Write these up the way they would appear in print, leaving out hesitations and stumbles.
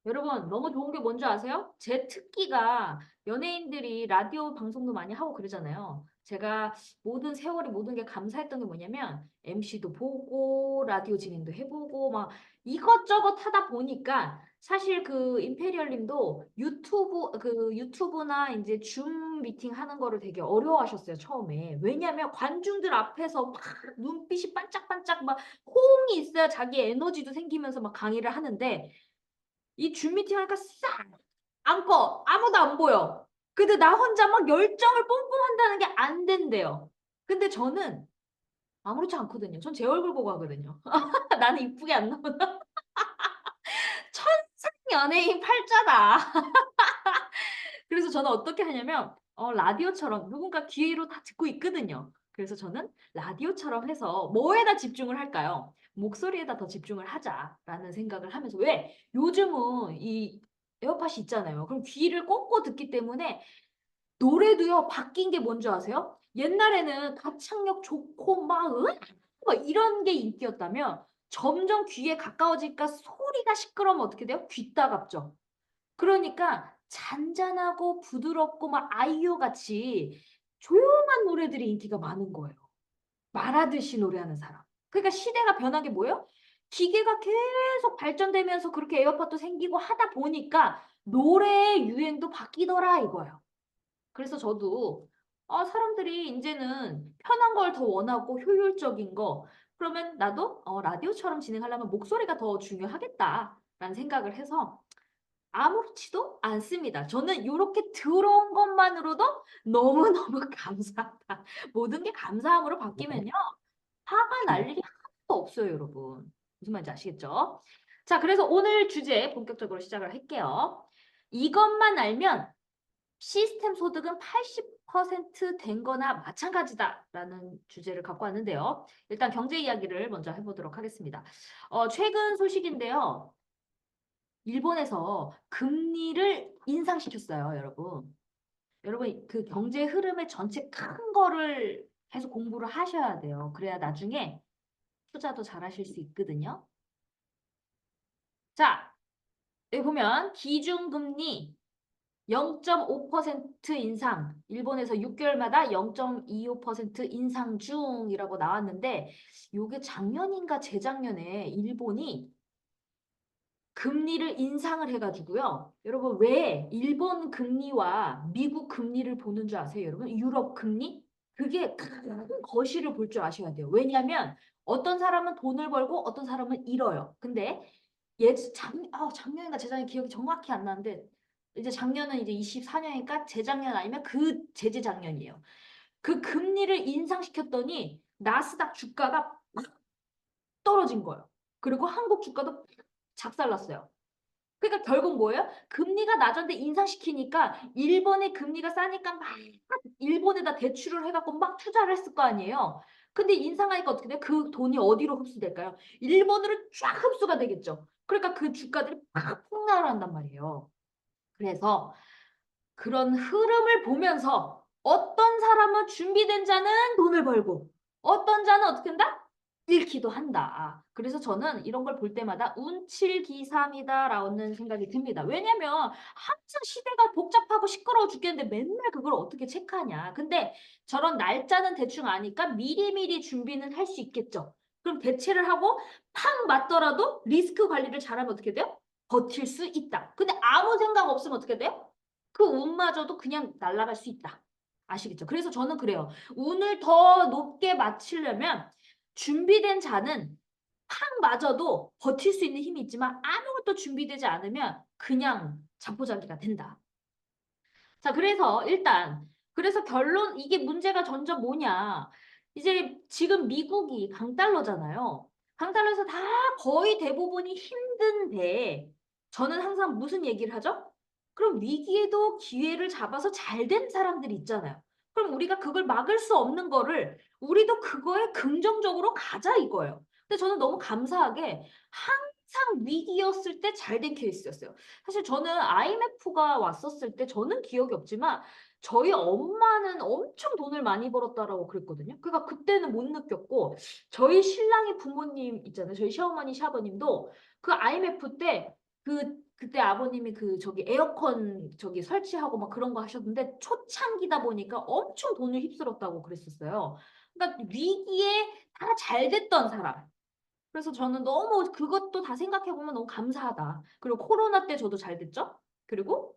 여러분, 너무 좋은 게 뭔지 아세요? 제 특기가 연예인들이 라디오 방송도 많이 하고 그러잖아요. 제가 모든 세월이 모든 게 감사했던 게 뭐냐면 MC도 보고 라디오 진행도 해보고 막 이것저것 하다 보니까 사실 그 임페리얼 님도 유튜브나 이제 줌 미팅 하는 거를 되게 어려워하셨어요, 처음에. 왜냐면 관중들 앞에서 막 눈빛이 반짝반짝 막 호응이 있어야 자기 에너지도 생기면서 막 강의를 하는데 이 줌 미팅 하니까 싹 안 꺼. 아무도 안 보여. 근데 나 혼자 막 열정을 뿜뿜 한다는 게 안 된대요. 근데 저는 아무렇지 않거든요. 전 제 얼굴 보고 하거든요. 나는 이쁘게 안 나오나? 천상 연예인 팔자다. 그래서 저는 어떻게 하냐면 라디오처럼 누군가 귀로 다 듣고 있거든요. 그래서 저는 라디오처럼 해서 뭐에다 집중을 할까요? 목소리에다 더 집중을 하자라는 생각을 하면서 왜? 요즘은 이 에어팟이 있잖아요. 그럼 귀를 꽂고 듣기 때문에 노래도요 바뀐 게 뭔지 아세요? 옛날에는 가창력 좋고 막 이런 게 인기였다면 점점 귀에 가까워지니까 소리가 시끄러우면 어떻게 돼요? 귀 따갑죠. 그러니까 잔잔하고 부드럽고 막 아이유 같이 조용한 노래들이 인기가 많은 거예요. 말하듯이 노래하는 사람. 그러니까 시대가 변한 게 뭐예요? 기계가 계속 발전되면서 그렇게 에어팟도 생기고 하다 보니까 노래의 유행도 바뀌더라 이거예요. 그래서 저도 사람들이 이제는 편한 걸 더 원하고 효율적인 거 그러면 나도 라디오처럼 진행하려면 목소리가 더 중요하겠다라는 생각을 해서 아무렇지도 않습니다. 저는 이렇게 들어온 것만으로도 너무너무 감사하다. 모든 게 감사함으로 바뀌면요. 화가 날 일이 하나도 없어요, 여러분. 무슨 말인지 아시겠죠? 자, 그래서 오늘 주제 본격적으로 시작을 할게요. 이것만 알면 시스템 소득은 80%된 거나 마찬가지다라는 주제를 갖고 왔는데요. 일단 경제 이야기를 먼저 해보도록 하겠습니다. 최근 소식인데요. 일본에서 금리를 인상시켰어요, 여러분. 여러분, 그 경제 흐름의 전체 큰 거를 계속 공부를 하셔야 돼요. 그래야 나중에 투자도 잘 하실 수 있거든요. 자, 여기 보면 기준금리 0.5% 인상, 일본에서 6개월마다 0.25% 인상 중이라고 나왔는데, 요게 작년인가 재작년에 일본이 금리를 인상을 해가지고요. 여러분, 왜 일본 금리와 미국 금리를 보는 줄 아세요? 여러분, 유럽 금리? 그게 큰 거실을 볼 줄 아셔야 돼요. 왜냐하면 어떤 사람은 돈을 벌고 어떤 사람은 잃어요. 근데 작년인가 재작년 기억이 정확히 안 나는데 이제 작년은 이제 24년이니까 재작년 아니면 그 재재작년이에요. 그 금리를 인상시켰더니 나스닥 주가가 막 떨어진 거예요. 그리고 한국 주가도 작살났어요. 그러니까 결국 뭐예요? 금리가 낮았는데 인상시키니까 일본의 금리가 싸니까 막 일본에다 대출을 해갖고 막 투자를 했을 거 아니에요. 근데 인상하니까 어떻게 돼요? 그 돈이 어디로 흡수될까요? 일본으로 쫙 흡수가 되겠죠. 그러니까 그 주가들이 팍 폭락을 한단 말이에요. 그래서 그런 흐름을 보면서 어떤 사람은 준비된 자는 돈을 벌고 어떤 자는 어떻게 한다? 잃기도 한다. 그래서 저는 이런 걸 볼 때마다 운칠기삼이다라는 생각이 듭니다. 왜냐면 항상 시대가 복잡하고 시끄러워 죽겠는데 맨날 그걸 어떻게 체크하냐. 근데 저런 날짜는 대충 아니까 미리미리 준비는 할 수 있겠죠. 그럼 대체를 하고 팍 맞더라도 리스크 관리를 잘하면 어떻게 돼요? 버틸 수 있다. 근데 아무 생각 없으면 어떻게 돼요? 그 운마저도 그냥 날아갈 수 있다. 아시겠죠? 그래서 저는 그래요. 운을 더 높게 맞추려면 준비된 자는 팍 맞아도 버틸 수 있는 힘이 있지만 아무것도 준비되지 않으면 그냥 자포자기가 된다. 자, 그래서 일단 그래서 결론 이게 문제가 점점 뭐냐. 이제 지금 미국이 강달러잖아요. 강달러에서 다 거의 대부분이 힘든데 저는 항상 무슨 얘기를 하죠? 그럼 위기에도 기회를 잡아서 잘 된 사람들이 있잖아요. 그럼 우리가 그걸 막을 수 없는 거를 우리도 그거에 긍정적으로 가자 이거예요. 근데 저는 너무 감사하게 항상 위기였을 때 잘 된 케이스였어요. 사실 저는 IMF가 왔었을 때 저는 기억이 없지만 저희 엄마는 엄청 돈을 많이 벌었다라고 그랬거든요. 그러니까 그때는 못 느꼈고 저희 신랑의 부모님 있잖아요. 저희 시어머니, 시아버님도 그 IMF 때 그때 아버님이 저기 에어컨 저기 설치하고 막 그런 거 하셨는데 초창기다 보니까 엄청 돈을 휩쓸었다고 그랬었어요. 그러니까 위기에 다 잘 됐던 사람. 그래서 저는 너무 그것도 다 생각해보면 너무 감사하다. 그리고 코로나 때 저도 잘 됐죠? 그리고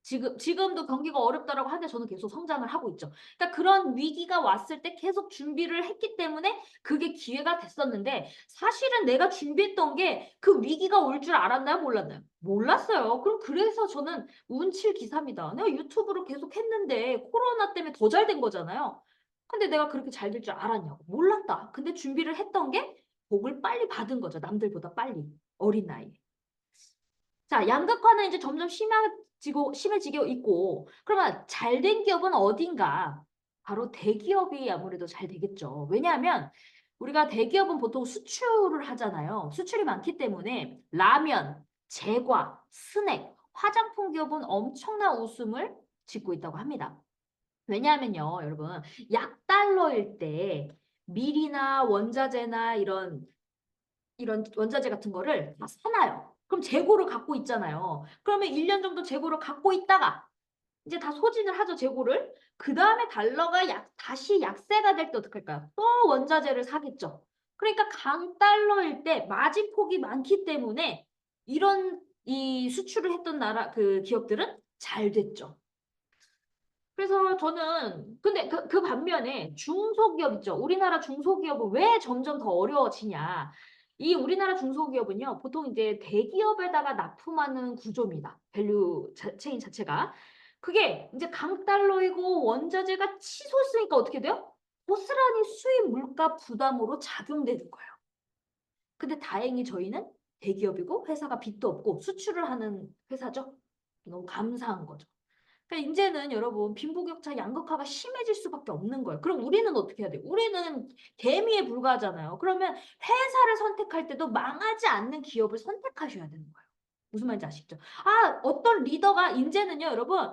지금도 경기가 어렵다라고 하는데 저는 계속 성장을 하고 있죠. 그러니까 그런 위기가 왔을 때 계속 준비를 했기 때문에 그게 기회가 됐었는데 사실은 내가 준비했던 게 그 위기가 올 줄 알았나요? 몰랐나요? 몰랐어요. 그럼 그래서 저는 운칠기삼이다. 내가 유튜브를 계속 했는데 코로나 때문에 더 잘 된 거잖아요. 근데 내가 그렇게 잘 될 줄 알았냐고. 몰랐다. 근데 준비를 했던 게 복을 빨리 받은 거죠. 남들보다 빨리. 어린 나이에. 자, 양극화는 이제 점점 심해지고 있고, 그러면 잘 된 기업은 어딘가? 바로 대기업이 아무래도 잘 되겠죠. 왜냐하면 우리가 대기업은 보통 수출을 하잖아요. 수출이 많기 때문에 라면, 제과, 스낵, 화장품 기업은 엄청난 웃음을 짓고 있다고 합니다. 왜냐하면요, 여러분, 약달러일 때 밀이나 원자재나 이런 원자재 같은 거를 다 사놔요. 그럼 재고를 갖고 있잖아요. 그러면 1년 정도 재고를 갖고 있다가 이제 다 소진을 하죠, 재고를. 그 다음에 달러가 다시 약세가 될 때 어떡할까요? 또 원자재를 사겠죠. 그러니까 강달러일 때 마진폭이 많기 때문에 이 수출을 했던 그 기업들은 잘 됐죠. 그래서 저는 근데 그 반면에 중소기업 있죠. 우리나라 중소기업은 왜 점점 더 어려워지냐. 이 우리나라 중소기업은요. 보통 이제 대기업에다가 납품하는 구조입니다. 체인 자체가. 그게 이제 강달러이고 원자재가 치솟으니까 어떻게 돼요? 고스란히 수입 물가 부담으로 작용되는 거예요. 근데 다행히 저희는 대기업이고 회사가 빚도 없고 수출을 하는 회사죠. 너무 감사한 거죠. 그러니까 이제는 여러분 빈부격차 양극화가 심해질 수밖에 없는 거예요. 그럼 우리는 어떻게 해야 돼요? 우리는 개미에 불과하잖아요. 그러면 회사를 선택할 때도 망하지 않는 기업을 선택하셔야 되는 거예요. 무슨 말인지 아시죠? 아, 어떤 리더가 이제는요, 여러분,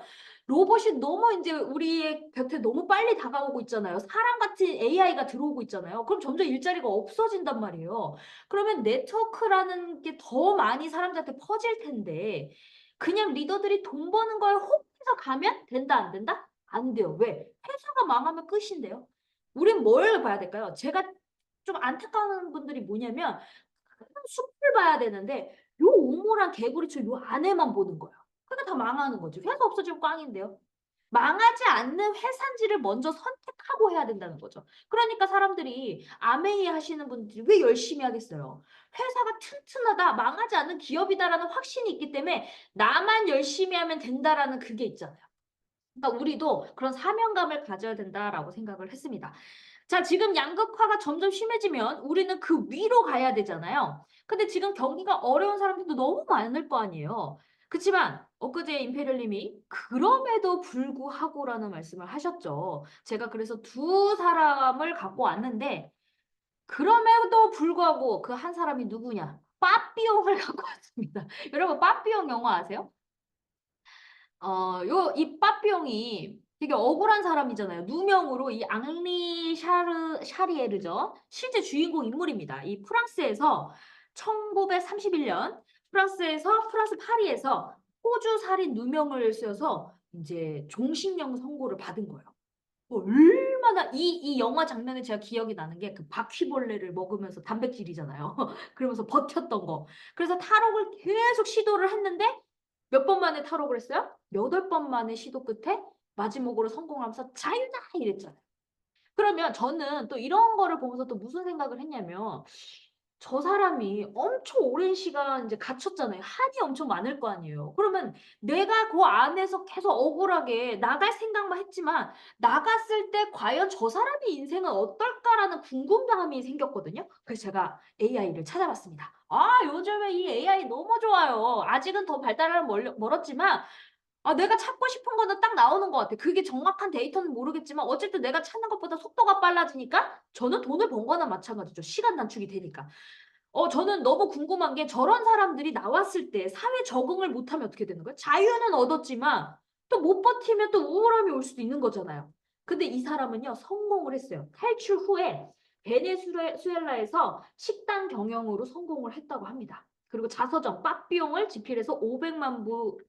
로봇이 너무 이제 우리의 곁에 너무 빨리 다가오고 있잖아요. 사람 같은 AI가 들어오고 있잖아요. 그럼 점점 일자리가 없어진단 말이에요. 그러면 네트워크라는 게 더 많이 사람들한테 퍼질 텐데, 그냥 리더들이 돈 버는 거에 혹해서 가면 된다, 안 된다? 안 돼요. 왜? 회사가 망하면 끝인데요. 우린 뭘 봐야 될까요? 제가 좀 안타까운 분들이 뭐냐면, 숲을 봐야 되는데, 요 오모랑 개구리처럼 요 안에만 보는 거예요. 그러니까 다 망하는 거죠. 회사 없어지면 꽝인데요. 망하지 않는 회사인지를 먼저 선택하고 해야 된다는 거죠. 그러니까 사람들이 아메이 하시는 분들이 왜 열심히 하겠어요? 회사가 튼튼하다, 망하지 않는 기업이다라는 확신이 있기 때문에 나만 열심히 하면 된다라는 그게 있잖아요. 그러니까 우리도 그런 사명감을 가져야 된다라고 생각을 했습니다. 자, 지금 양극화가 점점 심해지면 우리는 그 위로 가야 되잖아요. 근데 지금 경기가 어려운 사람들도 너무 많을 거 아니에요. 그렇지만 엊그제 임페리얼님이 그럼에도 불구하고라는 말씀을 하셨죠. 제가 그래서 두 사람을 갖고 왔는데 그럼에도 불구하고 그 한 사람이 누구냐? 빠삐용을 갖고 왔습니다. 여러분 빠삐용 영화 아세요? 이 빠삐용이 되게 억울한 사람이잖아요. 누명으로 이 앙리 샤리에르죠. 실제 주인공 인물입니다. 이 프랑스에서 1931년 프랑스 파리에서 호주 살인 누명을 쓰여서 이제 종신형 선고를 받은 거예요. 얼마나 이 영화 장면에 제가 기억이 나는 게 그 바퀴벌레를 먹으면서 단백질이잖아요. 그러면서 버텼던 거. 그래서 탈옥을 계속 시도를 했는데 몇 번 만에 탈옥을 했어요? 8번 만에 시도 끝에 마지막으로 성공하면서 자유다 이랬잖아요. 그러면 저는 또 이런 거를 보면서 또 무슨 생각을 했냐면 저 사람이 엄청 오랜 시간 이제 갇혔잖아요. 한이 엄청 많을 거 아니에요. 그러면 내가 그 안에서 계속 억울하게 나갈 생각만 했지만 나갔을 때 과연 저 사람의 인생은 어떨까라는 궁금함이 생겼거든요. 그래서 제가 AI를 찾아봤습니다. 아, 요즘에 이 AI 너무 좋아요. 아직은 더 발달을 멀었지만 내가 찾고 싶은 거는 딱 나오는 것 같아. 그게 정확한 데이터는 모르겠지만 어쨌든 내가 찾는 것보다 속도가 빨라지니까 저는 돈을 번 거나 마찬가지죠. 시간 단축이 되니까. 저는 너무 궁금한 게 저런 사람들이 나왔을 때 사회 적응을 못하면 어떻게 되는 거예요? 자유는 얻었지만 또 못 버티면 또 우울함이 올 수도 있는 거잖아요. 근데 이 사람은요, 성공을 했어요. 탈출 후에 베네수엘라에서 식당 경영으로 성공을 했다고 합니다. 그리고 자서전, 빠삐용을 집필해서 500만 부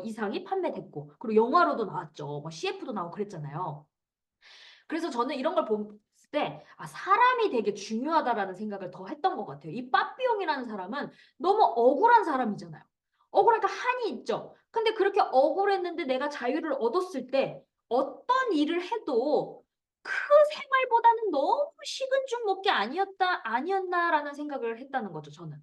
이상이 판매됐고, 그리고 영화로도 나왔죠. 뭐 CF도 나오고 그랬잖아요. 그래서 저는 이런 걸 봤을 때, 아, 사람이 되게 중요하다라는 생각을 더 했던 것 같아요. 이 빠삐용이라는 사람은 너무 억울한 사람이잖아요. 억울하니까 한이 있죠. 근데 그렇게 억울했는데 내가 자유를 얻었을 때 어떤 일을 해도 그 생활보다는 너무 식은 죽 먹기 아니었나라는 생각을 했다는 거죠, 저는.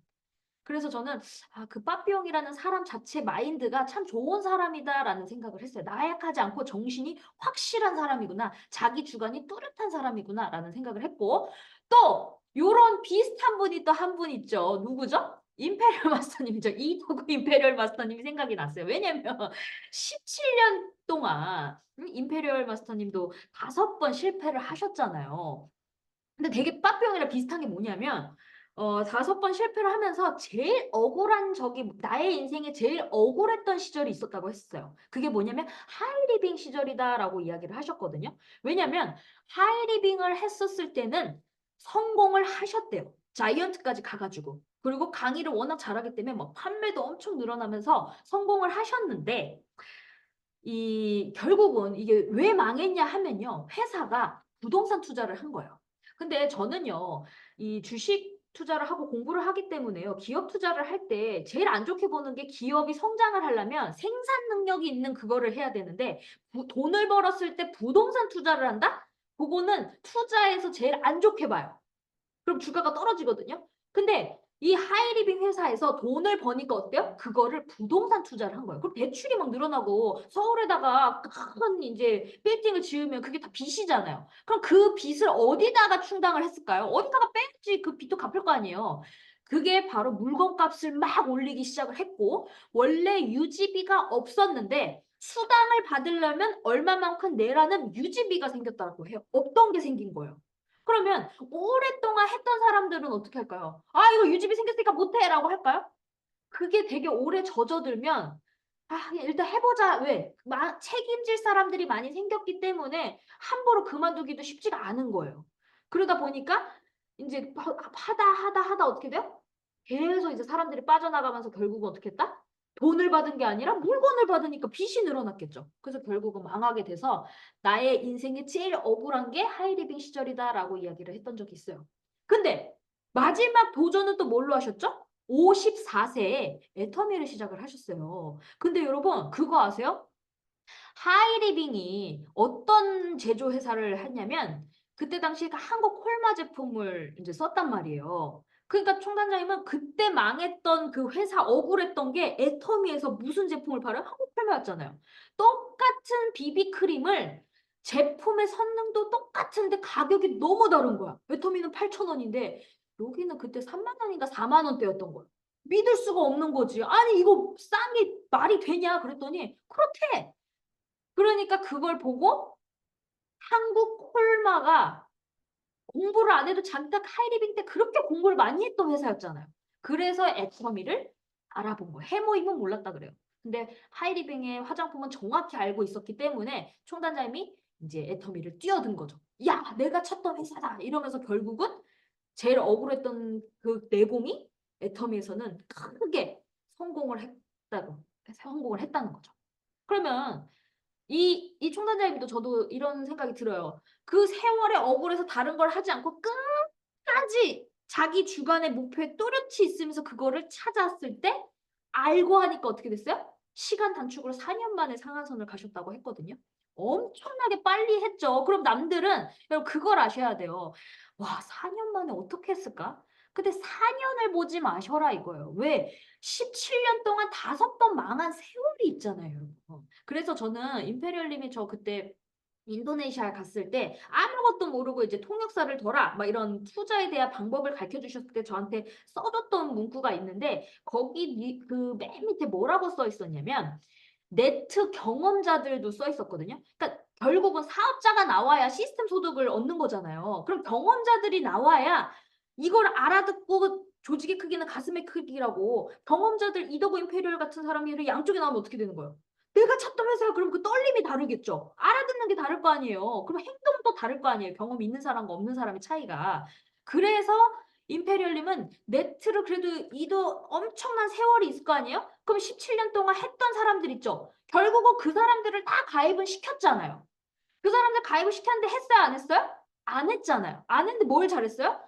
그래서 저는 아, 그 빠삐용이라는 사람 자체 마인드가 참 좋은 사람이다라는 생각을 했어요. 나약하지 않고 정신이 확실한 사람이구나. 자기 주관이 뚜렷한 사람이구나라는 생각을 했고 또 요런 비슷한 분이 또 한 분 있죠. 누구죠? 임페리얼 마스터님이죠. 이도구 임페리얼 마스터님이 생각이 났어요. 왜냐면 17년 동안 임페리얼 마스터님도 5번 실패를 하셨잖아요. 근데 되게 빠삐용이랑 비슷한 게 뭐냐면 5번 실패를 하면서 제일 억울한 적이 나의 인생에 제일 억울했던 시절이 있었다고 했어요. 그게 뭐냐면 하이리빙 시절이다라고 이야기를 하셨거든요. 왜냐면 하이리빙을 했었을 때는 성공을 하셨대요. 자이언트까지 가가지고. 그리고 강의를 워낙 잘하기 때문에 막 판매도 엄청 늘어나면서 성공을 하셨는데 이 결국은 이게 왜 망했냐 하면요. 회사가 부동산 투자를 한 거예요. 근데 저는요. 이 주식 투자를 하고 공부를 하기 때문에요. 기업 투자를 할 때 제일 안 좋게 보는 게 기업이 성장을 하려면 생산 능력이 있는 그거를 해야 되는데 돈을 벌었을 때 부동산 투자를 한다? 그거는 투자에서 제일 안 좋게 봐요. 그럼 주가가 떨어지거든요. 근데 이 하이리빙 회사에서 돈을 버니까 어때요? 그거를 부동산 투자를 한 거예요. 그럼 대출이 막 늘어나고 서울에다가 큰 이제 빌딩을 지으면 그게 다 빚이잖아요. 그럼 그 빚을 어디다가 충당을 했을까요? 어디다가 빼야지 그 빚도 갚을 거 아니에요. 그게 바로 물건값을 막 올리기 시작을 했고 원래 유지비가 없었는데 수당을 받으려면 얼마만큼 내라는 유지비가 생겼다고 해요. 없던 게 생긴 거예요. 그러면 오랫동안 했던 사람들은 어떻게 할까요? 아, 이거 유지비 생겼으니까 못해라고 할까요? 그게 되게 오래 젖어들면 아, 그냥 일단 해보자. 왜? 책임질 사람들이 많이 생겼기 때문에 함부로 그만두기도 쉽지가 않은 거예요. 그러다 보니까 이제 하다 어떻게 돼요? 계속 이제 사람들이 빠져나가면서 결국은 어떻게 했다? 돈을 받은 게 아니라 물건을 받으니까 빚이 늘어났겠죠. 그래서 결국은 망하게 돼서 나의 인생에 제일 억울한 게 하이리빙 시절이다라고 이야기를 했던 적이 있어요. 근데 마지막 도전은 또 뭘로 하셨죠? 54세에 애터미를 시작을 하셨어요. 근데 여러분 그거 아세요? 하이리빙이 어떤 제조 회사를 했냐면 그때 당시에 한국 콜마 제품을 이제 썼단 말이에요. 그러니까 총단장님은 그때 망했던 그 회사 억울했던 게 애터미에서 무슨 제품을 팔아요? 한국 콜마였잖아요. 똑같은 비비크림을 제품의 성능도 똑같은데 가격이 너무 다른 거야. 애터미는 8,000원인데 여기는 그때 3만 원인가 4만 원대였던 거야. 믿을 수가 없는 거지. 아니 이거 싼 게 말이 되냐 그랬더니 그렇대. 그러니까 그걸 보고 한국 콜마가 공부를 안 해도 장딱 하이리빙 때 그렇게 공부를 많이 했던 회사였잖아요. 그래서 애터미를 알아본 거예요. 해모임은 몰랐다 그래요. 근데 하이리빙의 화장품은 정확히 알고 있었기 때문에 총단장님이 이제 애터미를 뛰어든 거죠. 야, 내가 찾던 회사다. 이러면서 결국은 제일 억울했던 그 내공이 애터미에서는 크게 성공을 했다는 거죠. 그러면 이 총단장님도 저도 이런 생각이 들어요. 그 세월에 억울해서 다른 걸 하지 않고 끝까지 자기 주관의 목표에 또렷이 있으면서 그거를 찾았을 때 알고 하니까 어떻게 됐어요? 시간 단축으로 4년 만에 상한선을 가셨다고 했거든요. 엄청나게 빨리 했죠. 그럼 남들은 여러분 그걸 아셔야 돼요. 와, 4년 만에 어떻게 했을까? 근데 4년을 보지 마셔라 이거예요. 왜? 17년 동안 5번 망한 세월이 있잖아요, 여러분. 그래서 저는 임페리얼님이 저 그때 인도네시아에 갔을 때 아무것도 모르고 이제 통역사를 둬라 막 이런 투자에 대한 방법을 가르쳐 주셨을 때 저한테 써줬던 문구가 있는데 거기 그 맨 밑에 뭐라고 써 있었냐면 네트 경험자들도 써 있었거든요. 그러니까 결국은 사업자가 나와야 시스템 소득을 얻는 거잖아요. 그럼 경험자들이 나와야 이걸 알아듣고 조직의 크기는 가슴의 크기라고 경험자들 이더고 임페리얼 같은 사람이 양쪽에 나오면 어떻게 되는 거예요? 내가 찾던 회사가 그럼 그 떨림이 다르겠죠. 알아듣는 게 다를 거 아니에요. 그럼 행동도 다를 거 아니에요. 경험 있는 사람과 없는 사람의 차이가. 그래서 임페리얼님은 네트를 그래도 이도 엄청난 세월이 있을 거 아니에요? 그럼 17년 동안 했던 사람들 있죠? 결국은 그 사람들을 다 가입은 시켰잖아요. 그 사람들 가입을 시켰는데 했어요? 안 했어요? 안 했잖아요. 안 했는데 뭘 잘했어요?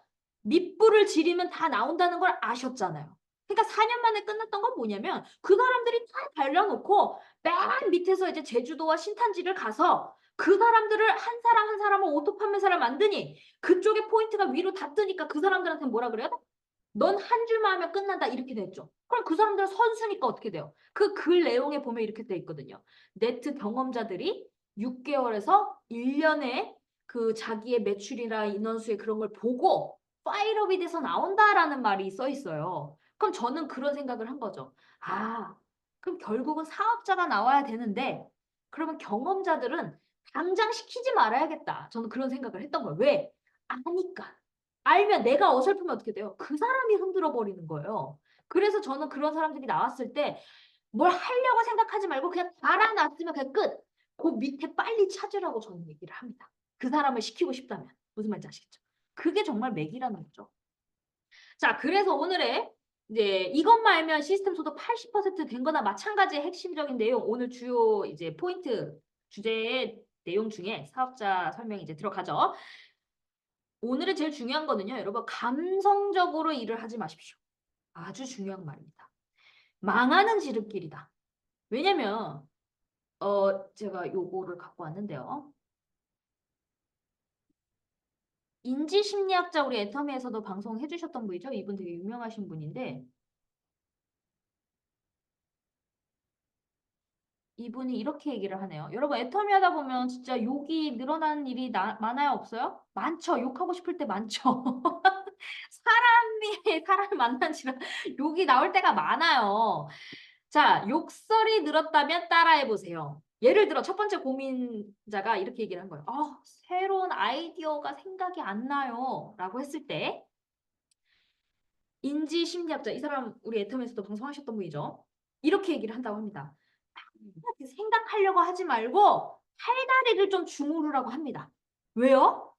밑불을 지리면 다 나온다는 걸 아셨잖아요. 그러니까 4년 만에 끝났던 건 뭐냐면 그 사람들이 다 달려놓고 맨 밑에서 이제 제주도와 신탄지를 가서 그 사람들을 한 사람 한 사람을 오토 판매사를 만드니 그쪽에 포인트가 위로 다 뜨니까 그 사람들한테 뭐라 그래요? 넌 한 줄만 하면 끝난다 이렇게 됐죠. 그럼 그 사람들은 선수니까 어떻게 돼요? 그 글 내용에 보면 이렇게 돼 있거든요. 네트 경험자들이 6개월에서 1년에 그 자기의 매출이나 인원수의 그런 걸 보고 파일업이 돼서 나온다라는 말이 써 있어요. 그럼 저는 그런 생각을 한 거죠. 아, 그럼 결국은 사업자가 나와야 되는데 그러면 경험자들은 당장 시키지 말아야겠다. 저는 그런 생각을 했던 거예요. 왜? 아니까. 알면 내가 어설프면 어떻게 돼요? 그 사람이 흔들어 버리는 거예요. 그래서 저는 그런 사람들이 나왔을 때 뭘 하려고 생각하지 말고 그냥 달아놨으면 그냥 끝. 그 밑에 빨리 찾으라고 저는 얘기를 합니다. 그 사람을 시키고 싶다면. 무슨 말인지 아시겠죠? 그게 정말 맥이라는 거죠. 자, 그래서 오늘의 이제 이것만 알면 시스템 소득 80%된 거나 마찬가지의 핵심적인 내용, 오늘 주요 이제 포인트 주제의 내용 중에 사업자 설명이 이제 들어가죠. 오늘의 제일 중요한 거는요, 여러분, 감성적으로 일을 하지 마십시오. 아주 중요한 말입니다. 망하는 지름길이다. 왜냐면, 제가 요거를 갖고 왔는데요. 인지심리학자 우리 애터미에서도 방송해 주셨던 분이죠. 이분 되게 유명하신 분인데, 이분이 이렇게 얘기를 하네요. 여러분, 애터미 하다 보면 진짜 욕이 늘어나는 일이 많아요? 없어요? 많죠. 욕하고 싶을 때 많죠. 사람을 만난지라 욕이 나올 때가 많아요. 자, 욕설이 늘었다면 따라해보세요. 예를 들어 첫 번째 고민자가 이렇게 얘기를 한 거예요. 새로운 아이디어가 생각이 안 나요. 라고 했을 때 인지심리학자, 이 사람 우리 애텀에서도 방송하셨던 분이죠. 이렇게 얘기를 한다고 합니다. 생각하려고 하지 말고 팔다리를 좀 주무르라고 합니다. 왜요?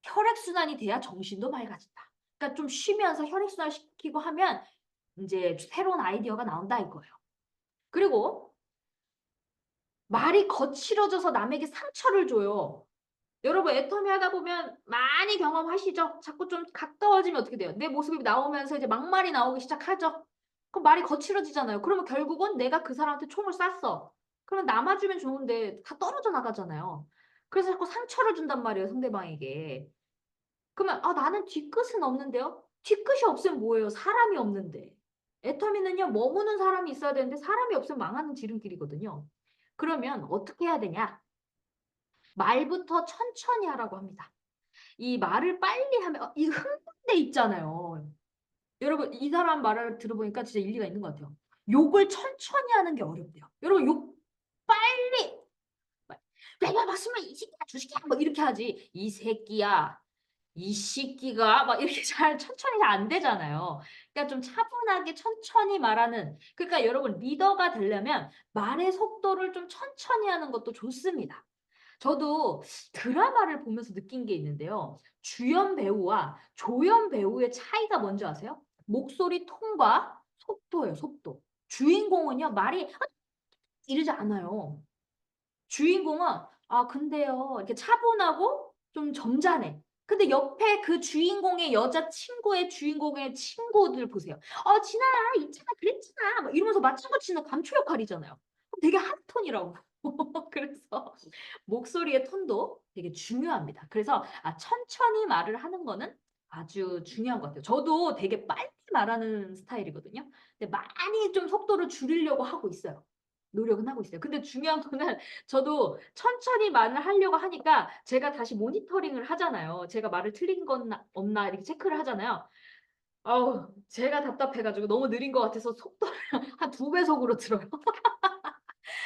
혈액순환이 돼야 정신도 맑아진다. 그러니까 좀 쉬면서 혈액순환 시키고 하면 이제 새로운 아이디어가 나온다 이거예요. 그리고 말이 거칠어져서 남에게 상처를 줘요. 여러분 애터미 하다 보면 많이 경험하시죠? 자꾸 좀 가까워지면 어떻게 돼요? 내 모습이 나오면서 이제 막말이 나오기 시작하죠? 그럼 말이 거칠어지잖아요. 그러면 결국은 내가 그 사람한테 총을 쐈어. 그러면 남아주면 좋은데 다 떨어져 나가잖아요. 그래서 자꾸 상처를 준단 말이에요, 상대방에게. 그러면 나는 뒤끝은 없는데요? 뒤끝이 없으면 뭐예요? 사람이 없는데. 애터미는요, 머무는 사람이 있어야 되는데 사람이 없으면 망하는 지름길이거든요. 그러면 어떻게 해야 되냐? 말부터 천천히 하라고 합니다. 이 말을 빨리 하면 이 흥분돼 있잖아요. 여러분 이 사람 말을 들어보니까 진짜 일리가 있는 것 같아요. 욕을 천천히 하는 게 어렵대요. 여러분 욕 빨리 내가 봤으면 이 새끼야 저 새끼야 뭐 이렇게 하지. 이 새끼야 이 새끼가 막 이렇게 잘 천천히 잘 안 되잖아요. 그러니까 좀 차분하게 천천히 말하는 그러니까 여러분 리더가 되려면 말의 속도를 좀 천천히 하는 것도 좋습니다. 저도 드라마를 보면서 느낀 게 있는데요. 주연 배우와 조연 배우의 차이가 뭔지 아세요? 목소리 톤과 속도예요, 속도. 주인공은요, 말이 이러지 않아요. 주인공은, 근데요, 이렇게 차분하고 좀 점잖해. 근데 옆에 그 주인공의 여자친구의 주인공의 친구들 보세요. 진아야, 있잖아, 그랬잖아. 막 이러면서 맞장구 치는 감초 역할이잖아요. 되게 한 톤이라고. 그래서 목소리의 톤도 되게 중요합니다. 그래서 천천히 말을 하는 거는 아주 중요한 것 같아요. 저도 되게 빨리 말하는 스타일이거든요. 근데 많이 좀 속도를 줄이려고 하고 있어요. 노력은 하고 있어요. 근데 중요한 거는 저도 천천히 말을 하려고 하니까 제가 다시 모니터링을 하잖아요. 제가 말을 틀린 건 없나 이렇게 체크를 하잖아요. 제가 답답해가지고 너무 느린 것 같아서 속도를 한 2배속으로 들어요.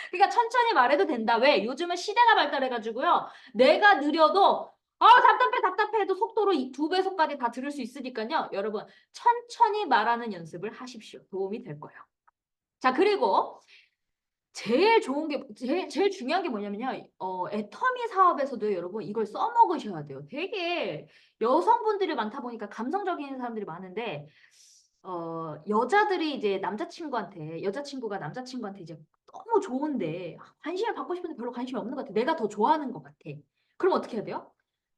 그러니까 천천히 말해도 된다. 왜? 요즘은 시대가 발달해가지고요. 내가 느려도 답답해 해도 속도로 2배속까지 다 들을 수 있으니까요. 여러분 천천히 말하는 연습을 하십시오. 도움이 될 거예요. 자, 그리고 제일 좋은 게 제일 중요한 게 뭐냐면요. 애터미 사업에서도 여러분 이걸 써먹으셔야 돼요. 되게 여성분들이 많다 보니까 감성적인 사람들이 많은데 여자들이 이제 여자친구가 남자친구한테 이제 너무 좋은데 관심을 받고 싶은데 별로 관심이 없는 것 같아. 내가 더 좋아하는 것 같아. 그럼 어떻게 해야 돼요?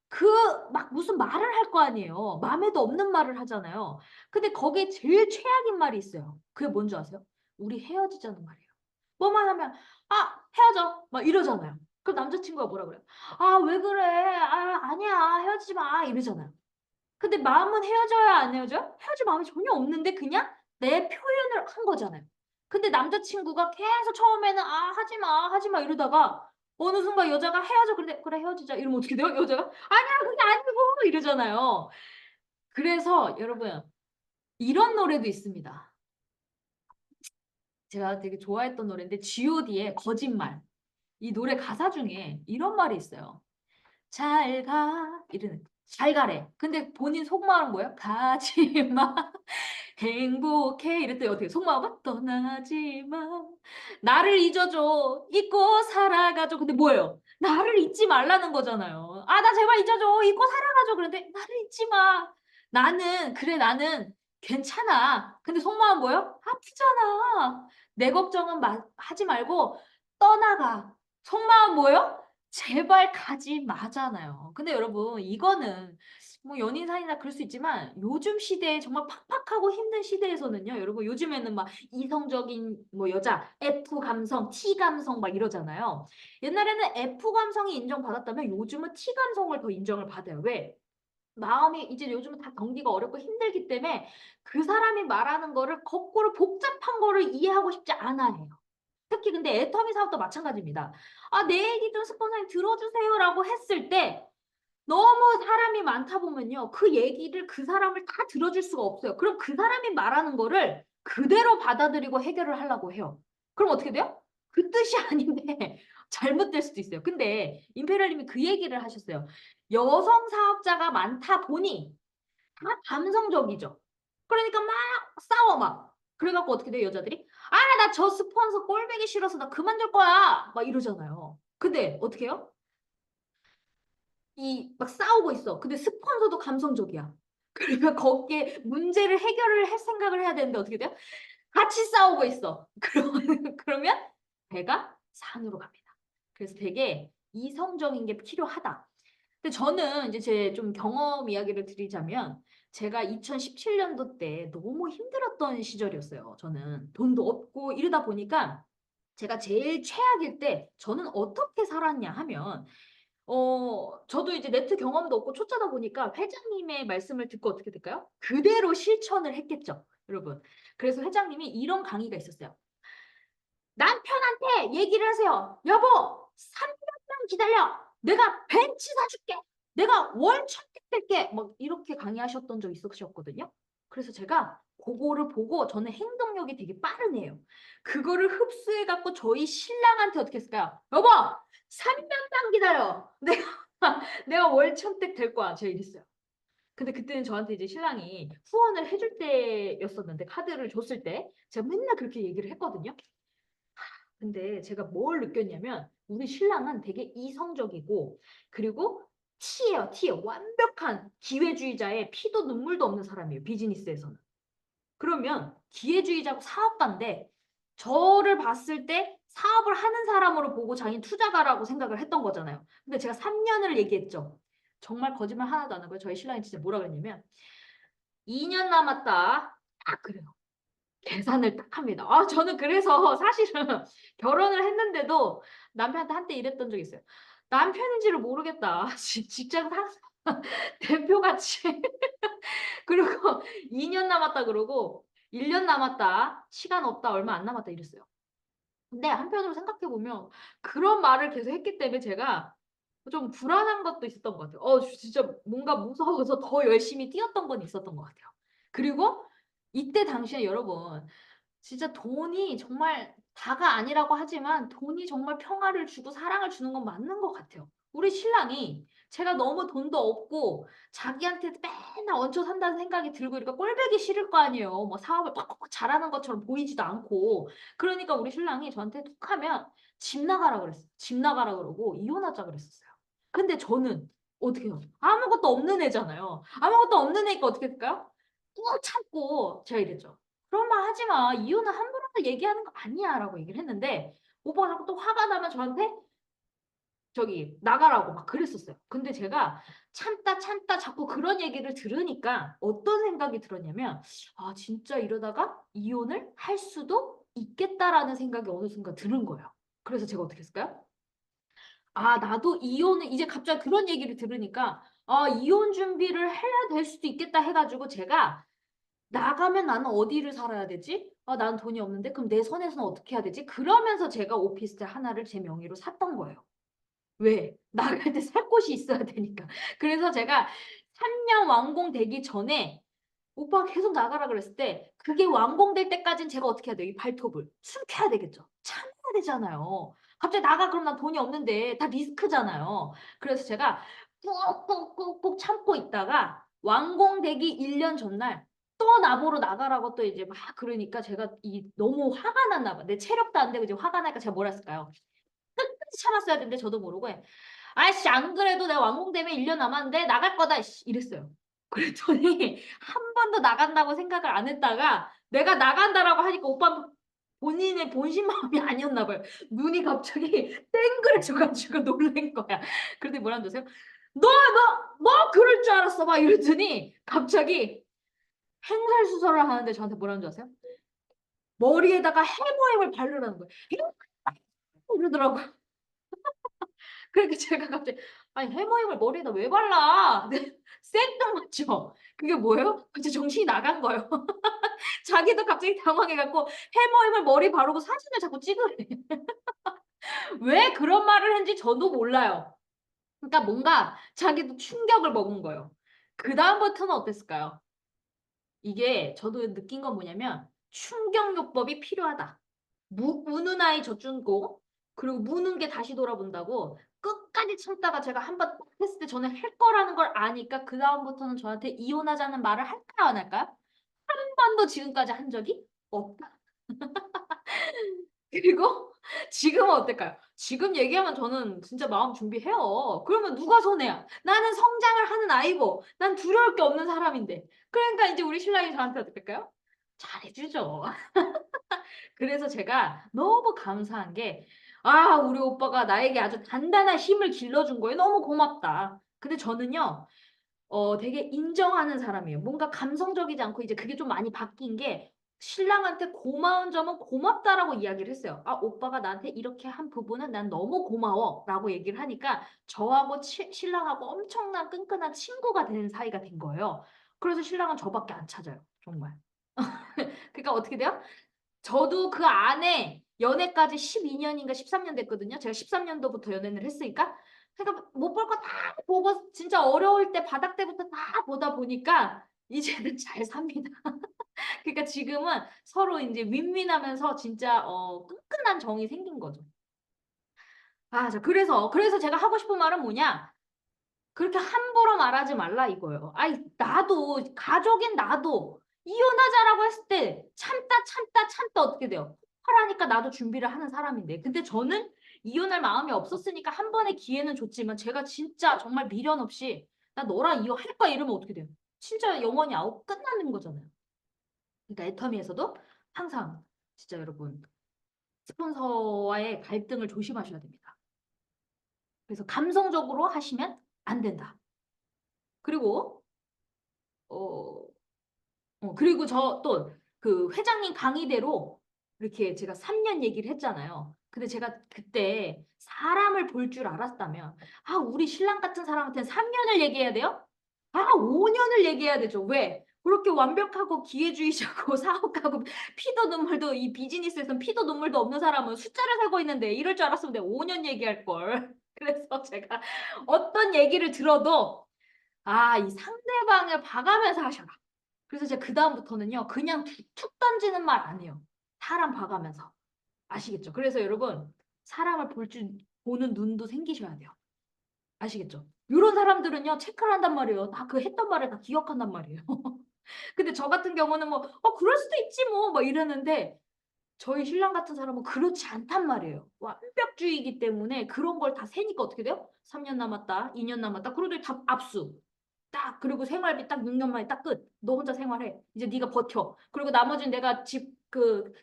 그 막 무슨 말을 할 거 아니에요. 마음에도 없는 말을 하잖아요. 근데 거기에 제일 최악인 말이 있어요. 그게 뭔지 아세요? 우리 헤어지자는 말이에요. 뭐만 하면 헤어져 막 이러잖아요. 그럼 남자친구가 뭐라 그래요? 왜 그래? 아니야 헤어지지 마 이러잖아요. 근데 마음은 헤어져야 안 헤어져요? 헤어질 마음이 전혀 없는데 그냥 내 표현을 한 거잖아요. 근데 남자친구가 계속 처음에는 하지 마 하지 마 이러다가 어느 순간 여자가 헤어져 그래 그래 헤어지자 이러면 어떻게 돼요? 여자가 아니야 그게 아니고 이러잖아요. 그래서 여러분 이런 노래도 있습니다. 제가 되게 좋아했던 노래인데 G.O.D의 거짓말. 이 노래 가사 중에 이런 말이 있어요. 잘 가. 이러는. 잘 가래. 근데 본인 속마음은 뭐예요? 가지 마. 행복해. 이랬더니 어떻게 속마음은? 떠나지 마. 나를 잊어줘. 잊고 살아가줘. 근데 뭐예요? 나를 잊지 말라는 거잖아요. 나 제발 잊어줘. 잊고 살아가줘. 그런데 나를 잊지 마. 그래, 나는 괜찮아. 근데 속마음 뭐예요? 아프잖아. 내 걱정은 하지 말고 떠나가. 속마음 뭐예요? 제발 가지 마잖아요. 근데 여러분, 이거는 뭐 연인 사이나 그럴 수 있지만 요즘 시대에 정말 팍팍하고 힘든 시대에서는요. 여러분, 요즘에는 막 이성적인 뭐 여자, F 감성, T 감성 막 이러잖아요. 옛날에는 F 감성이 인정받았다면 요즘은 T 감성을 더 인정을 받아요. 왜? 마음이 이제 요즘은 다 경기가 어렵고 힘들기 때문에 그 사람이 말하는 거를 거꾸로 복잡한 거를 이해하고 싶지 않아 해요. 특히 근데 애터미 사업도 마찬가지입니다. 내 얘기 좀 스폰서님 들어주세요라고 했을 때 너무 사람이 많다 보면요. 그 얘기를 그 사람을 다 들어줄 수가 없어요. 그럼 그 사람이 말하는 거를 그대로 받아들이고 해결을 하려고 해요. 그럼 어떻게 돼요? 그 뜻이 아닌데 잘못될 수도 있어요. 근데 임페리얼님이 그 얘기를 하셨어요. 여성 사업자가 많다 보니 다 감성적이죠. 그러니까 막 싸워 막. 그래갖고 어떻게 돼요, 여자들이? 나 저 스폰서 꼴보기 싫어서 나 그만둘 거야. 막 이러잖아요. 근데 어떻게 해요? 막 싸우고 있어. 근데 스폰서도 감성적이야. 그러면 거기에 문제를 해결을 할 생각을 해야 되는데 어떻게 돼요? 같이 싸우고 있어. 그러면 배가 산으로 갑니다. 그래서 되게 이성적인 게 필요하다. 근데 저는 이제 제 좀 경험 이야기를 드리자면 제가 2017년도 때 너무 힘들었던 시절이었어요. 저는 돈도 없고 이러다 보니까 제가 제일 최악일 때 저는 어떻게 살았냐 하면 저도 이제 네트 경험도 없고 초짜다 보니까 회장님의 말씀을 듣고 어떻게 될까요? 그대로 실천을 했겠죠, 여러분. 그래서 회장님이 이런 강의가 있었어요. 남편한테 얘기를 하세요. 여보, 3년만 기다려. 내가 벤츠 사줄게. 내가 월천택 될게. 막 이렇게 강의하셨던 적 있으셨거든요. 그래서 제가 그거를 보고 저는 행동력이 되게 빠른 애예요. 그거를 흡수해갖고 저희 신랑한테 어떻게 했을까요? 여보, 3년만 기다려. 내가 월천택 될 거야. 제가 이랬어요. 근데 그때는 저한테 이제 신랑이 후원을 해줄 때였었는데 카드를 줬을 때 제가 맨날 그렇게 얘기를 했거든요. 근데 제가 뭘 느꼈냐면 우리 신랑은 되게 이성적이고 그리고 T예요, T. 완벽한 기회주의자의 피도 눈물도 없는 사람이에요, 비즈니스에서는. 그러면 기회주의자고 사업가인데 저를 봤을 때 사업을 하는 사람으로 보고 자기는 투자가라고 생각을 했던 거잖아요. 근데 제가 3년을 얘기했죠. 정말 거짓말 하나도 안 하고요. 저희 신랑이 진짜 뭐라 그랬냐면 2년 남았다. 그래요. 계산을 딱 합니다. 저는 그래서 사실은 결혼을 했는데도 남편한테 한때 이랬던 적이 있어요. 남편인지를 모르겠다. 직장 상사 대표같이. 그리고 2년 남았다 그러고 1년 남았다. 시간 없다. 얼마 안 남았다 이랬어요. 근데 한편으로 생각해 보면 그런 말을 계속 했기 때문에 제가 좀 불안한 것도 있었던 것 같아요. 진짜 뭔가 무서워서 더 열심히 뛰었던 건 있었던 것 같아요. 그리고 이때 당시에 여러분 진짜 돈이 정말 다가 아니라고 하지만 돈이 정말 평화를 주고 사랑을 주는 건 맞는 것 같아요. 우리 신랑이 제가 너무 돈도 없고 자기한테 맨날 얹혀 산다는 생각이 들고 이러니까 꼴보기 싫을 거 아니에요. 뭐 사업을 빡빡 잘하는 것처럼 보이지도 않고. 그러니까 우리 신랑이 저한테 툭 하면 집 나가라 그랬어요. 집 나가라 그러고 이혼하자 그랬었어요. 근데 저는 어떻게 해요? 아무것도 없는 애잖아요. 아무것도 없는 애니까 어떻게 할까요? 꾹 참고 제가 이랬죠. 그런 말 하지 마. 이혼은 함부로 얘기하는 거 아니야. 라고 얘기를 했는데 오빠가 자꾸 또 화가 나면 저한테 저기 나가라고 막 그랬었어요. 근데 제가 참다 참다 자꾸 그런 얘기를 들으니까 어떤 생각이 들었냐면 아 진짜 이러다가 이혼을 할 수도 있겠다라는 생각이 어느 순간 드는 거예요. 그래서 제가 어떻게 했을까요? 아 나도 이혼을 이제 갑자기 그런 얘기를 들으니까 아 이혼 준비를 해야 될 수도 있겠다 해가지고 제가 나가면 나는 어디를 살아야 되지? 아, 난 돈이 없는데 그럼 내 선에서는 어떻게 해야 되지? 그러면서 제가 오피스텔 하나를 제 명의로 샀던 거예요. 왜? 나갈 때 살 곳이 있어야 되니까. 그래서 제가 3년 완공되기 전에 오빠가 계속 나가라 그랬을 때 그게 완공될 때까지는 제가 어떻게 해야 돼요? 이 발톱을 숨겨야 되겠죠. 참아야 되잖아요. 갑자기 나가 그럼 난 돈이 없는데 다 리스크잖아요. 그래서 제가 꾹꾹꾹꾹 참고 있다가 완공되기 1년 전날 또 나보러 나가라고 또 이제 막 그러니까 제가 이 너무 화가 났나 봐. 내 체력도 안 되고 이제 화가 나니까 제가 뭐라 했을까요? 끝까지 참았어야 되는데 저도 모르고 아이씨 안 그래도 내가 완공되면 1년 남았는데 나갈 거다 씨, 이랬어요. 그랬더니 한 번도 나간다고 생각을 안 했다가 내가 나간다라고 하니까 오빠 본인의 본심 마음이 아니었나 봐요. 눈이 갑자기 땡그레져가지고 놀란 거야. 그런데 뭐라는 줄 아세요? 너 그럴 줄 알았어 막 이러더니 갑자기 행설수설을 하는데 저한테 뭐라는 줄 아세요? 머리에다가 해모임을 바르라는 거예요. 이러더라고요. 그러니까 제가 갑자기 아니 해머임을 머리에다 왜 발라? 생뚱맞죠? 그게 뭐예요? 갑자기 정신이 나간 거예요. 자기도 갑자기 당황해갖고 해머임을 머리 바르고 사진을 자꾸 찍으래. 왜 그런 말을 했는지 저도 몰라요. 그러니까 뭔가 자기도 충격을 먹은 거예요. 그 다음부터는 어땠을까요? 이게 저도 느낀 건 뭐냐면 충격요법이 필요하다. 우는 아이 젖준고 그리고 무는 게 다시 돌아본다고 끝까지 참다가 제가 한 번 했을 때 저는 할 거라는 걸 아니까 그 다음부터는 저한테 이혼하자는 말을 할까요 안 할까요? 한 번도 지금까지 한 적이 없다. 그리고 지금은 어떨까요? 지금 얘기하면 저는 진짜 마음 준비해요. 그러면 누가 손해야? 나는 성장을 하는 아이고 난 두려울 게 없는 사람인데. 그러니까 이제 우리 신랑이 저한테 어떨까요? 잘해주죠. 그래서 제가 너무 감사한 게, 아, 우리 오빠가 나에게 아주 단단한 힘을 길러준 거예요. 너무 고맙다. 근데 저는요, 되게 인정하는 사람이에요. 뭔가 감성적이지 않고 이제 그게 좀 많이 바뀐 게 신랑한테 고마운 점은 고맙다라고 이야기를 했어요. 아, 오빠가 나한테 이렇게 한 부분은 난 너무 고마워 라고 얘기를 하니까 저하고 신랑하고 엄청난 끈끈한 친구가 되는 사이가 된 거예요. 그래서 신랑은 저밖에 안 찾아요. 정말. 그러니까 어떻게 돼요? 저도 그 안에 연애까지 12년인가 13년 됐거든요. 제가 13년도부터 연애를 했으니까. 그러니까 못 볼 거 다 보고 진짜 어려울 때 바닥 때부터 다 보다 보니까 이제는 잘 삽니다. 그러니까 지금은 서로 이제 윈윈하면서 진짜 끈끈한 정이 생긴 거죠. 아, 그래서 제가 하고 싶은 말은 뭐냐? 그렇게 함부로 말하지 말라 이거예요. 아이, 나도, 가족인 나도 이혼하자라고 했을 때 참다 어떻게 돼요? 하라니까 나도 준비를 하는 사람인데. 근데 저는 이혼할 마음이 없었으니까 한 번의 기회는 줬지만 제가 진짜 정말 미련 없이 나 너랑 이혼할 거야 이러면 어떻게 돼요? 진짜 영원히 아웃 끝나는 거잖아요. 그러니까 애터미에서도 항상 진짜 여러분 스폰서와의 갈등을 조심하셔야 됩니다. 그래서 감성적으로 하시면 안 된다. 그리고 어, 그리고 저 또 그 회장님 강의대로 이렇게 제가 3년 얘기를 했잖아요. 근데 제가 그때 사람을 볼 줄 알았다면, 아, 우리 신랑 같은 사람한테는 3년을 얘기해야 돼요? 아, 5년을 얘기해야 되죠. 왜? 그렇게 완벽하고 기회주의자고 사업가고 피도 눈물도 이 비즈니스에서는 피도 눈물도 없는 사람은 숫자를 세고 있는데 이럴 줄 알았으면 내가 5년 얘기할 걸. 그래서 제가 어떤 얘기를 들어도 아, 이 상대방을 봐가면서 하셔라. 그래서 제가 그다음부터는요, 그냥 툭 던지는 말 안 해요. 사람 봐가면서. 아시겠죠? 그래서 여러분, 사람을 보는 눈도 생기셔야 돼요. 아시겠죠? 이런 사람들은요, 체크를 한단 말이에요. 다 그 했던 말을 다 기억한단 말이에요. 근데 저 같은 경우는 뭐, 그럴 수도 있지 뭐, 막 이러는데, 저희 신랑 같은 사람은 그렇지 않단 말이에요. 완벽주의이기 때문에 그런 걸 다 세니까 어떻게 돼요? 3년 남았다, 2년 남았다. 그러더니 다 압수. 딱 그리고 생활비 딱 6년 만에 딱 끝. 너 혼자 생활해. 이제 네가 버텨. 그리고 나머지는 내가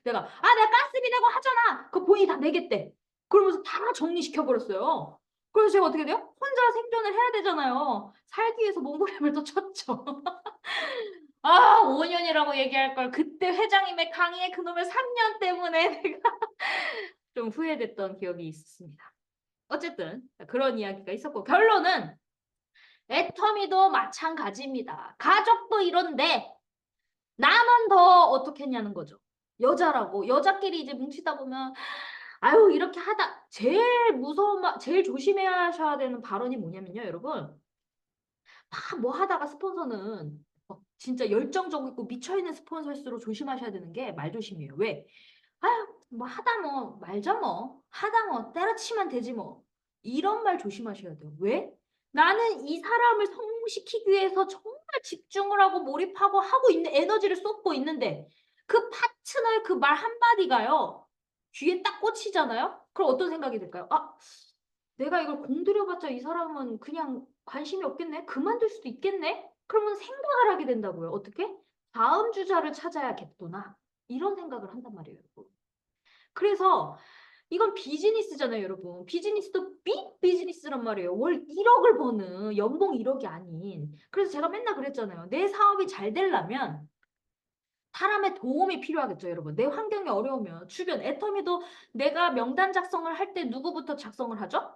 내가 가스비 내고 하잖아. 그 본인이 다 내겠대. 그러면서 다 정리시켜 버렸어요. 그래서 제가 어떻게 돼요? 혼자 생존을 해야 되잖아요. 살기 위해서 몸부림을 또 쳤죠. 5년이라고 얘기할 걸 그때 회장님의 강의에 그놈의 3년 때문에 내가 좀 후회됐던 기억이 있습니다. 어쨌든 그런 이야기가 있었고 결론은 애터미도 마찬가지입니다. 가족도 이런데 나만 더 어떻게 했냐는 거죠. 여자라고 여자끼리 이제 뭉치다 보면 아유 이렇게 하다 제일 조심해야 하셔야 되는 발언이 뭐냐면요, 여러분. 막 뭐 하다가 스폰서는 진짜 열정적이고 미쳐있는 스폰서일수록 조심하셔야 되는 게 말조심이에요. 왜? 아유, 뭐 하다 뭐 말자 뭐 하다 뭐 때려치면 되지 뭐 이런 말 조심하셔야 돼요. 왜? 나는 이 사람을 성공시키기 위해서 정말 집중을 하고 몰입하고 하고 있는 에너지를 쏟고 있는데 그 파트너의 그 말 한마디가요 귀에 딱 꽂히잖아요. 그럼 어떤 생각이 들까요? 내가 이걸 공들여봤자 이 사람은 그냥 관심이 없겠네? 그만둘 수도 있겠네? 그러면 생각을 하게 된다고요. 어떻게? 다음 주자를 찾아야겠구나. 이런 생각을 한단 말이에요, 여러분. 그래서 이건 비즈니스잖아요, 여러분. 비즈니스도 빅 비즈니스란 말이에요. 월 1억을 버는 연봉 1억이 아닌. 그래서 제가 맨날 그랬잖아요. 내 사업이 잘 되려면 사람의 도움이 필요하겠죠, 여러분. 내 환경이 어려우면 주변 애터미도 내가 명단 작성을 할 때 누구부터 작성을 하죠?